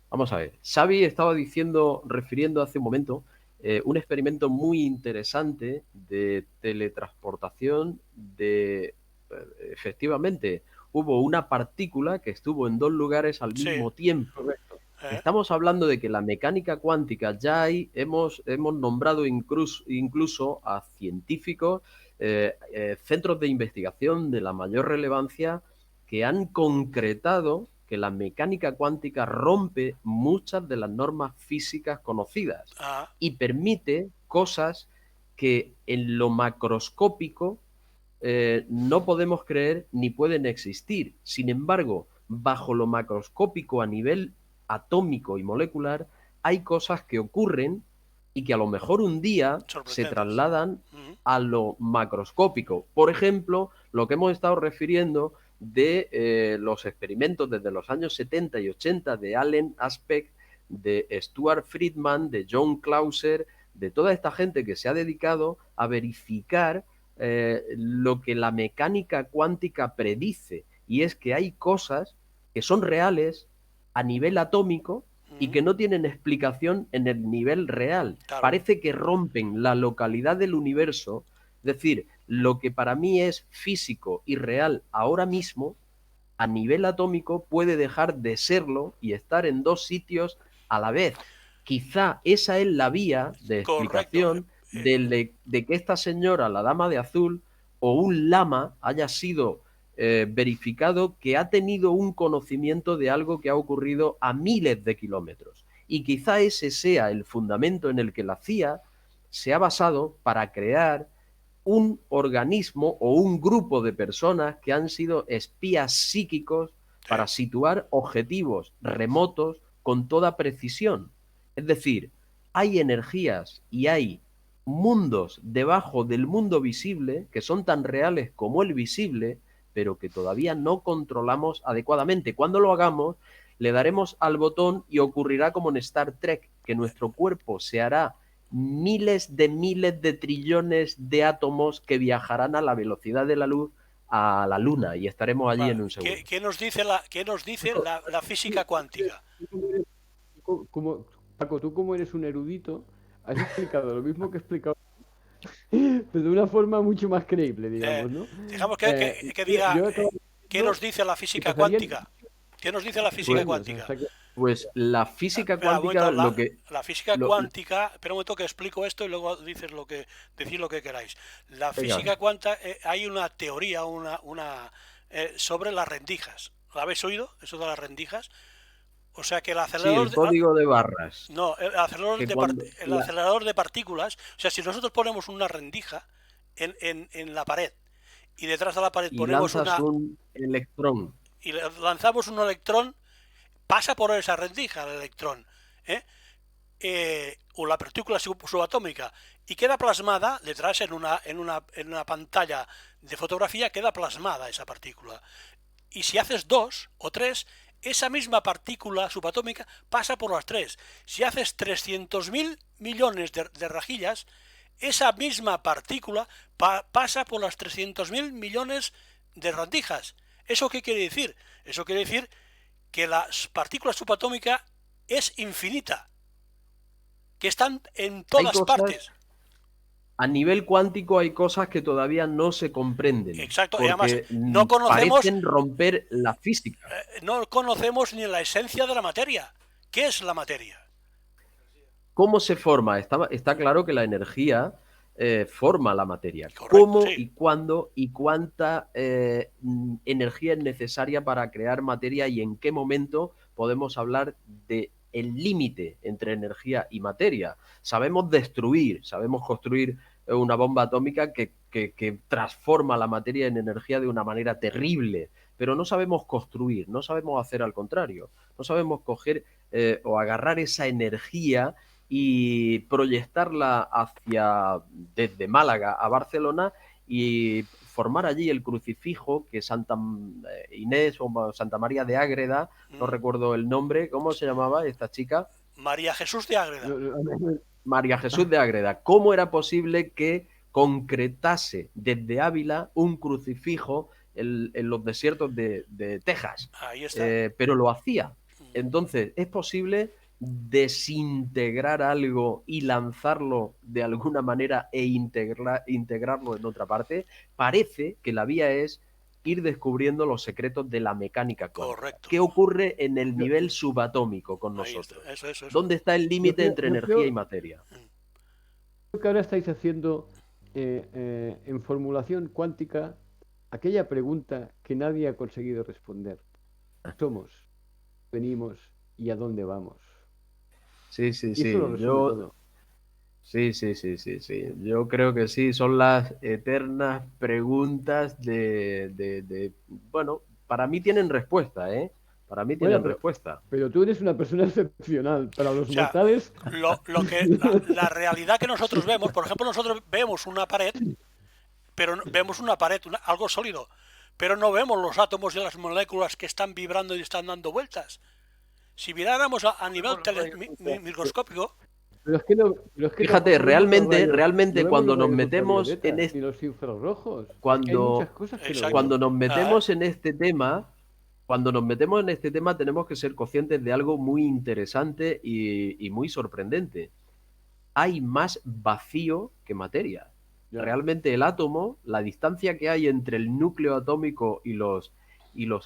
vamos a ver, Xavi estaba refiriendo hace un momento, un experimento muy interesante de teletransportación efectivamente, hubo una partícula que estuvo en dos lugares al Sí. mismo tiempo. Correcto. Estamos hablando de que la mecánica cuántica ya hemos nombrado incluso a científicos, centros de investigación de la mayor relevancia que han concretado que la mecánica cuántica rompe muchas de las normas físicas conocidas Ah, y permite cosas que en lo macroscópico no podemos creer ni pueden existir. Sin embargo, bajo lo macroscópico a nivel atómico y molecular, hay cosas que ocurren y que a lo mejor un día se sorprendentes. trasladan Ujú. a lo macroscópico. Por ejemplo, lo que hemos estado refiriendo de los experimentos desde los años 70 y 80 de Allen Aspect, de Stuart Friedman, de John Clauser, de toda esta gente que se ha dedicado a verificar lo que la mecánica cuántica predice, y es que hay cosas que son reales a nivel atómico y que no tienen explicación en el nivel real. Claro. Parece que rompen la localidad del universo, es decir, lo que para mí es físico y real ahora mismo, a nivel atómico puede dejar de serlo y estar en dos sitios a la vez. Quizá esa es la vía de explicación de que esta señora, la dama de azul, o un lama haya sido verificado que ha tenido un conocimiento de algo que ha ocurrido a miles de kilómetros. Y quizá ese sea el fundamento en el que la CIA se ha basado para crear un organismo o un grupo de personas que han sido espías psíquicos para situar objetivos remotos con toda precisión. Es decir, hay energías y hay mundos debajo del mundo visible que son tan reales como el visible, pero que todavía no controlamos adecuadamente. Cuando lo hagamos, le daremos al botón y ocurrirá como en Star Trek, que nuestro cuerpo se hará miles de trillones de átomos que viajarán a la velocidad de la luz a la Luna y estaremos allí en un segundo. ¿Qué nos dice la física cuántica? Paco, tú como eres un erudito, has explicado lo mismo que he explicado, pero de una forma mucho más creíble, digamos, ¿no? Digamos que diga, ¿qué nos dice la física cuántica? ¿Qué nos dice la física cuántica? Pues la física cuántica, la física cuántica, espera un momento que explico esto y luego decís lo que queráis. La física cuántica, hay una teoría, sobre las rendijas. ¿La habéis oído? Eso de las rendijas. O sea que el acelerador, sí, el código de barras. No, el acelerador de partículas. O sea, si nosotros ponemos una rendija en la pared y detrás de la pared ponemos un electrón y lanzamos un electrón, pasa por esa rendija el electrón, o la partícula subatómica, y queda plasmada detrás en una pantalla de fotografía, queda plasmada esa partícula. Y si haces 2 o 3, esa misma partícula subatómica pasa por las 3. Si haces 300.000 millones de rajillas, esa misma partícula pasa por las 300.000 millones de rendijas. ¿Eso qué quiere decir? Eso quiere decir que la partícula subatómica es infinita, que están en todas partes. A nivel cuántico hay cosas que todavía no se comprenden. Exacto, porque y además no conocemos, parecen romper la física. No conocemos ni la esencia de la materia. ¿Qué es la materia? ¿Cómo se forma? Está claro que la energía forma la materia. Correcto, ¿Cómo sí. y cuándo y cuánta energía es necesaria para crear materia y en qué momento podemos hablar de el límite entre energía y materia? Sabemos destruir, sabemos construir una bomba atómica que transforma la materia en energía de una manera terrible, pero no sabemos construir, no sabemos hacer al contrario, no sabemos coger o agarrar esa energía y proyectarla desde Málaga a Barcelona y formar allí el crucifijo que Santa Inés o Santa María de Ágreda, no recuerdo el nombre, ¿cómo se llamaba esta chica? María Jesús de Ágreda. María Jesús de Ágreda. ¿Cómo era posible que concretase desde Ávila un crucifijo en los desiertos de Texas? Ahí está. Pero lo hacía. Entonces, ¿es posible desintegrar algo y lanzarlo de alguna manera e integrarlo en otra parte? Parece que la vía es ir descubriendo los secretos de la mecánica cuántica. Correcto. ¿Qué ocurre en el nivel subatómico con nosotros? Eso. ¿Dónde está el límite entre energía y materia? Creo que ahora estáis haciendo en formulación cuántica aquella pregunta que nadie ha conseguido responder. Somos, venimos y a dónde vamos. Sí. Todo. Sí. Yo creo que sí, son las eternas preguntas bueno, para mí tienen respuesta, ¿eh? Para mí tienen respuesta. Pero tú eres una persona excepcional. Para los mortales... La realidad que nosotros vemos, por ejemplo, nosotros vemos una pared, pero vemos una pared, algo sólido, pero no vemos los átomos y las moléculas que están vibrando y están dando vueltas. Si miráramos a nivel microscópico... Pero es que fíjate, realmente cuando nos metemos en este... los infrarrojos. Cuando nos metemos en este tema... Cuando nos metemos en este tema tenemos que ser conscientes de algo muy interesante y muy sorprendente. Hay más vacío que materia. Ya. Realmente el átomo, la distancia que hay entre el núcleo atómico y los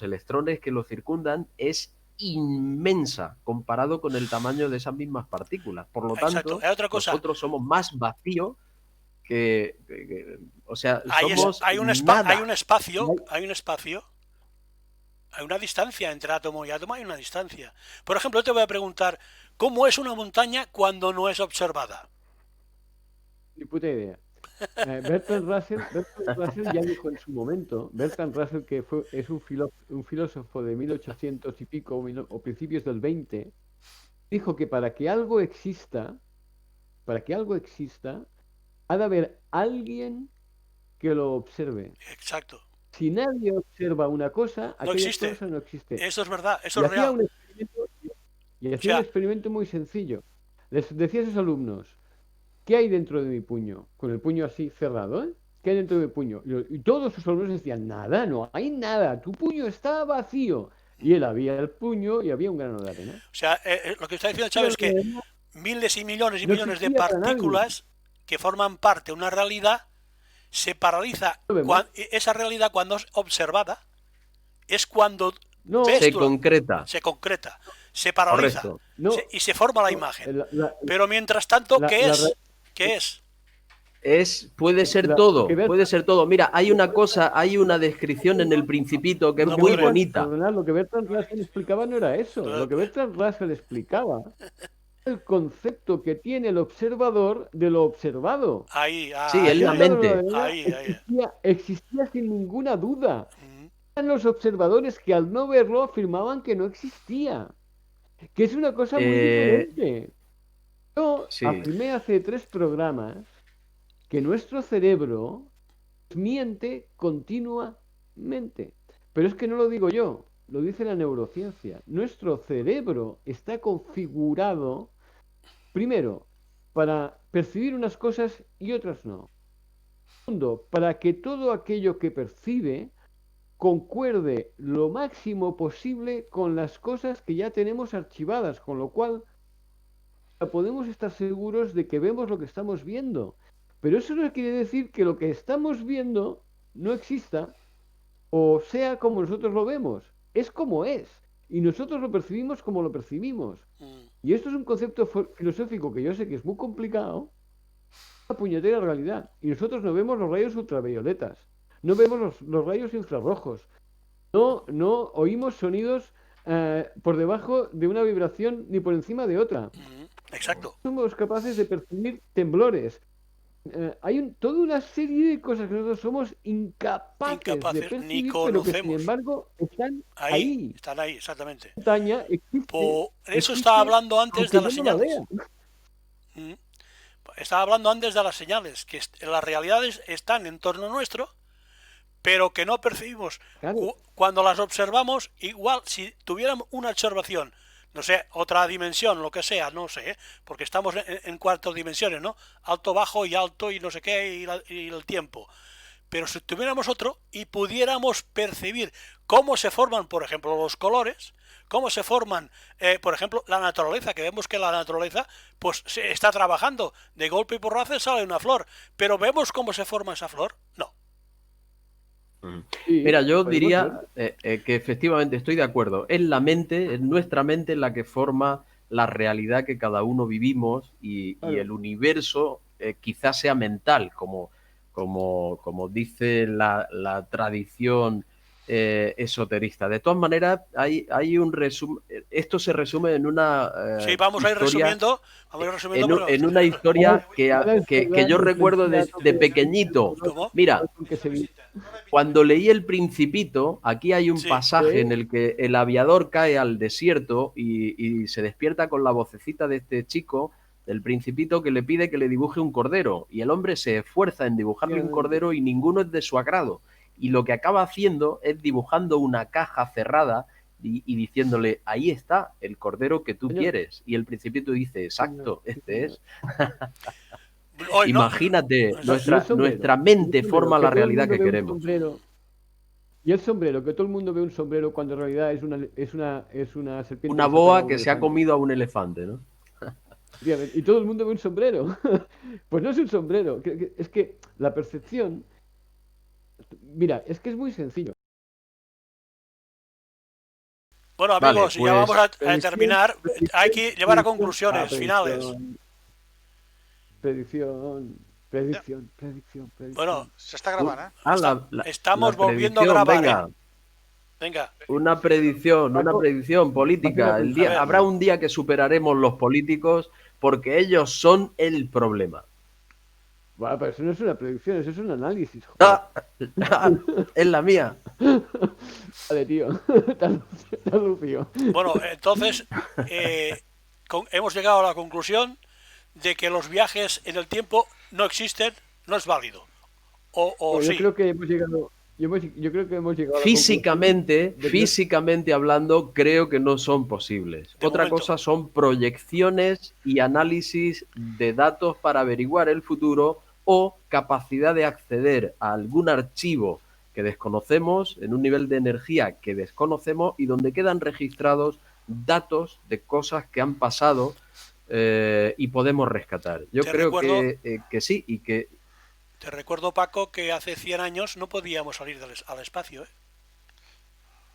electrones que lo circundan es inmensa comparado con el tamaño de esas mismas partículas. Por lo tanto, nosotros somos más vacío o sea, somos hay un espacio. Hay una distancia entre átomo y átomo, hay una distancia. Por ejemplo, yo te voy a preguntar, ¿cómo es una montaña cuando no es observada? Ni puta idea. Bertrand Russell ya dijo en su momento, Bertrand Russell, que es un filósofo de 1800 y pico o principios del 20, dijo que para que algo exista, ha de haber alguien que lo observe. Exacto. Si nadie observa una cosa, No aquella existe. cosa no existe. Eso es verdad, eso Y es hacía real. un experimento, y hacía un experimento muy sencillo. Les decía a sus alumnos, ¿qué hay dentro de mi puño? Con el puño así cerrado, ¿eh? ¿Qué hay dentro de mi puño? Y todos sus alumnos decían, nada, no hay nada, tu puño está vacío. Y él había el puño y había un grano de arena. O sea, lo que está diciendo Chávez es que miles y millones No de existía para nadie. partículas que forman parte de una realidad se paraliza. ¿Lo vemos? Esa realidad, cuando es observada, es cuando No, ves Se tú concreta. se concreta, se paraliza Correcto. no, y se forma la no, imagen. la- Pero mientras tanto, la- ¿qué la es? re- ¿Qué es? Puede ser La- todo, que ver- puede ser todo. Mira, hay una descripción en el Principito que es No muy puede ver. bonita. Perdonad, lo que Bertrand Russell explicaba no era eso. Lo que Bertrand Russell explicaba el concepto que tiene el observador de lo observado. Ahí, Sí, ahí, es la ahí, mente. ahí. Existía sin ninguna duda. Mm, Eran los observadores que al no verlo afirmaban que no existía. Que es una cosa muy Eh, diferente. Yo sí. afirmé hace 3 programas que nuestro cerebro miente continuamente. Pero es que no lo digo yo, lo dice la neurociencia. Nuestro cerebro está configurado, primero, para percibir unas cosas y otras no. Segundo, para que todo aquello que percibe concuerde lo máximo posible con las cosas que ya tenemos archivadas, con lo cual podemos estar seguros de que vemos lo que estamos viendo. Pero eso no quiere decir que lo que estamos viendo no exista o sea como nosotros lo vemos. Es como es. Y nosotros lo percibimos como lo percibimos. mm. Y esto es un concepto filosófico que yo sé que es muy complicado. Una puñetera realidad. Y nosotros no vemos los rayos ultravioletas. No vemos los rayos infrarrojos. No oímos sonidos por debajo de una vibración ni por encima de otra. Exacto. Somos capaces de percibir temblores. Hay toda una serie de cosas que nosotros somos incapaces de percibir, ni pero que sin conocemos. embargo están Ahí, ahí. están ahí, exactamente. La montaña existe, Eso existe, estaba hablando antes de aunque las yo no la señales. vea. Estaba hablando antes de las señales, que las realidades están en torno nuestro, pero que no percibimos. Claro. Cuando las observamos, igual si tuviéramos una observación, no sé, otra dimensión, lo que sea, no sé, porque estamos en 4 dimensiones, ¿no? Alto, bajo y alto y no sé qué, y el tiempo. Pero si tuviéramos otro y pudiéramos percibir cómo se forman, por ejemplo, los colores, cómo se forman, por ejemplo, la naturaleza, que vemos que la naturaleza pues se está trabajando, de golpe y porrazo sale una flor, pero vemos cómo se forma esa flor, no. Sí, Mira, yo podemos diría ver. que efectivamente estoy de acuerdo. Es la mente, es nuestra mente la que forma la realidad que cada uno vivimos y Claro. el universo quizás sea mental, como dice la tradición esoterista. De todas maneras, hay un resumen. Esto se resume en una Sí, vamos a ir historia, resumiendo, pero... en una historia que yo recuerdo de pequeñito. ¿Cómo? Mira, Que se vi- cuando leí El Principito, aquí hay un Sí. pasaje en el que el aviador cae al desierto y se despierta con la vocecita de este chico, del Principito, que le pide que le dibuje un cordero. Y el hombre se esfuerza en dibujarle un cordero y ninguno es de su agrado. Y lo que acaba haciendo es dibujando una caja cerrada y diciéndole, ahí está el cordero que tú Señor. quieres. Y el Principito dice, exacto, Sí, este señor. es. Hoy no. Imagínate, No, nuestra mente forma la que todo el realidad mundo que ve un queremos. sombrero. Y el sombrero, que todo el mundo ve un sombrero cuando en realidad es una serpiente. Una que se boa pega a un que se ha elefante. comido a un elefante, ¿no? Y todo el mundo ve un sombrero. Pues no es un sombrero. Es que la percepción. Mira, es que es muy sencillo. Bueno, amigos, Vale, ya pues, vamos a terminar. Hay que llevar a conclusiones finales. Predicción. Bueno, Se está grabando, ¿eh? estamos volviendo a predicción, grabar, venga, Venga, una predicción política. A ver. Habrá un día que superaremos los políticos porque ellos son el problema. Bueno, pero eso no es una predicción, eso es un análisis. Joder. Es la mía. Vale, tío. Tan lucio. bueno, entonces hemos llegado a la conclusión de que los viajes en el tiempo no existen, no es válido. O yo sí. creo que hemos llegado, yo creo que hemos llegado a la Físicamente, conclusión de que- físicamente hablando, creo que no son posibles. De Otra momento. cosa son proyecciones y análisis de datos para averiguar el futuro o capacidad de acceder a algún archivo que desconocemos en un nivel de energía que desconocemos y donde quedan registrados datos de cosas que han pasado y podemos rescatar. Yo Te creo recuerdo- que sí y que Te recuerdo, Paco, que hace 100 años no podíamos salir al espacio, ¿eh?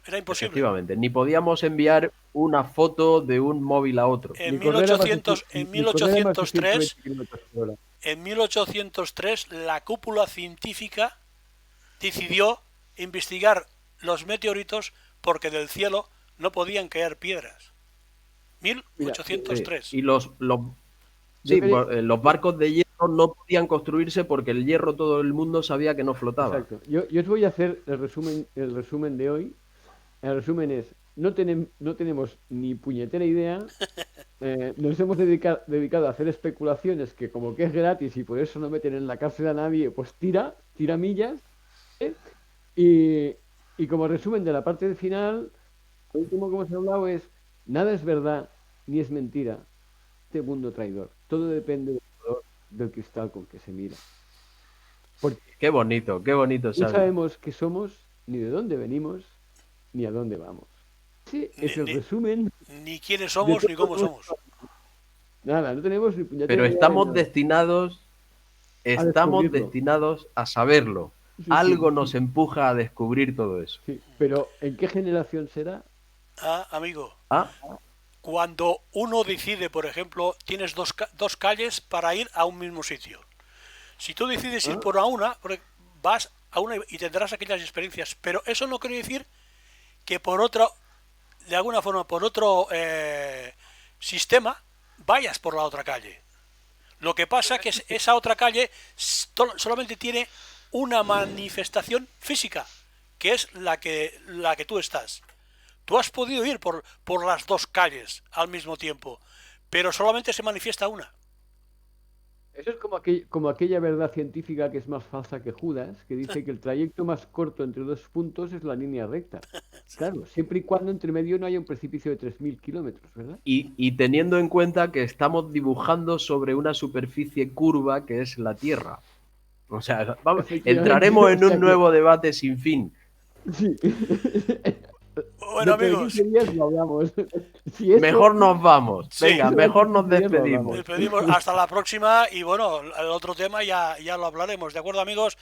Era imposible. efectivamente, ni podíamos enviar una foto de un móvil a otro. En ni correr a más de 1800, en ni correr a más de 1803, 120 kilómetros por hora. en 1803, la cúpula científica decidió investigar los meteoritos porque del cielo no podían caer piedras. 1803. Y los Yo sí, quería- los barcos de hierro no podían construirse porque el hierro todo el mundo sabía que no flotaba. Exacto. Yo os voy a hacer el resumen de hoy. El resumen es, no tenemos ni puñetera idea. Nos hemos dedicado a hacer especulaciones que como que es gratis y por eso no meten en la cárcel a nadie, pues tira millas. ¿eh? Y como resumen de la parte final, lo último que hemos hablado es, nada es verdad ni es mentira. Este mundo traidor. Todo depende del color del cristal con que se mira. Porque Qué bonito, no Xavi. sabemos qué somos, ni de dónde venimos, ni a dónde vamos. Ese es el Ni- resumen. Ni quiénes somos ni cómo somos. Nada, no tenemos ni puñetera Pero idea estamos de nada. estamos descubrirlo. destinados a saberlo. Sí, Algo sí, nos empuja a descubrir todo eso. sí. Pero ¿en qué generación será? Ah, amigo, Ah, cuando uno decide, por ejemplo, tienes dos calles para ir a un mismo sitio. Si tú decides ir por una, vas a una y tendrás aquellas experiencias. Pero eso no quiere decir que por otro, de alguna forma, por otro sistema, vayas por la otra calle. Lo que pasa es que esa otra calle solamente tiene una manifestación física, que es la que tú estás. Tú has podido ir por las dos calles al mismo tiempo, pero solamente se manifiesta una. Eso es como aquella verdad científica que es más falsa que Judas, que dice que el trayecto más corto entre dos puntos es la línea recta. Claro, siempre y cuando entre medio no haya un precipicio de 3.000 kilómetros, ¿verdad? y teniendo en cuenta que estamos dibujando sobre una superficie curva que es la Tierra. O sea, entraremos en un nuevo debate sin fin. Sí. Bueno, Dentro de amigos, 15 días lo hablamos. Si esto- Mejor nos vamos. Sí. Venga, mejor nos Bien, lo despedimos. hablamos. despedimos hasta la próxima y bueno, el otro tema ya lo hablaremos, ¿de acuerdo, amigos?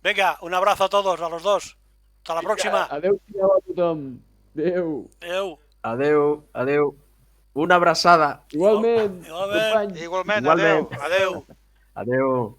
Venga, un abrazo a todos, a los dos. Hasta la próxima. Adéu-siau a tothom. Adéu. Adeu. Adeu, adeu. Una abrazada. Igualment, Igualment. companys. Igualment, Igualment. adeu. Adeu. Adeu.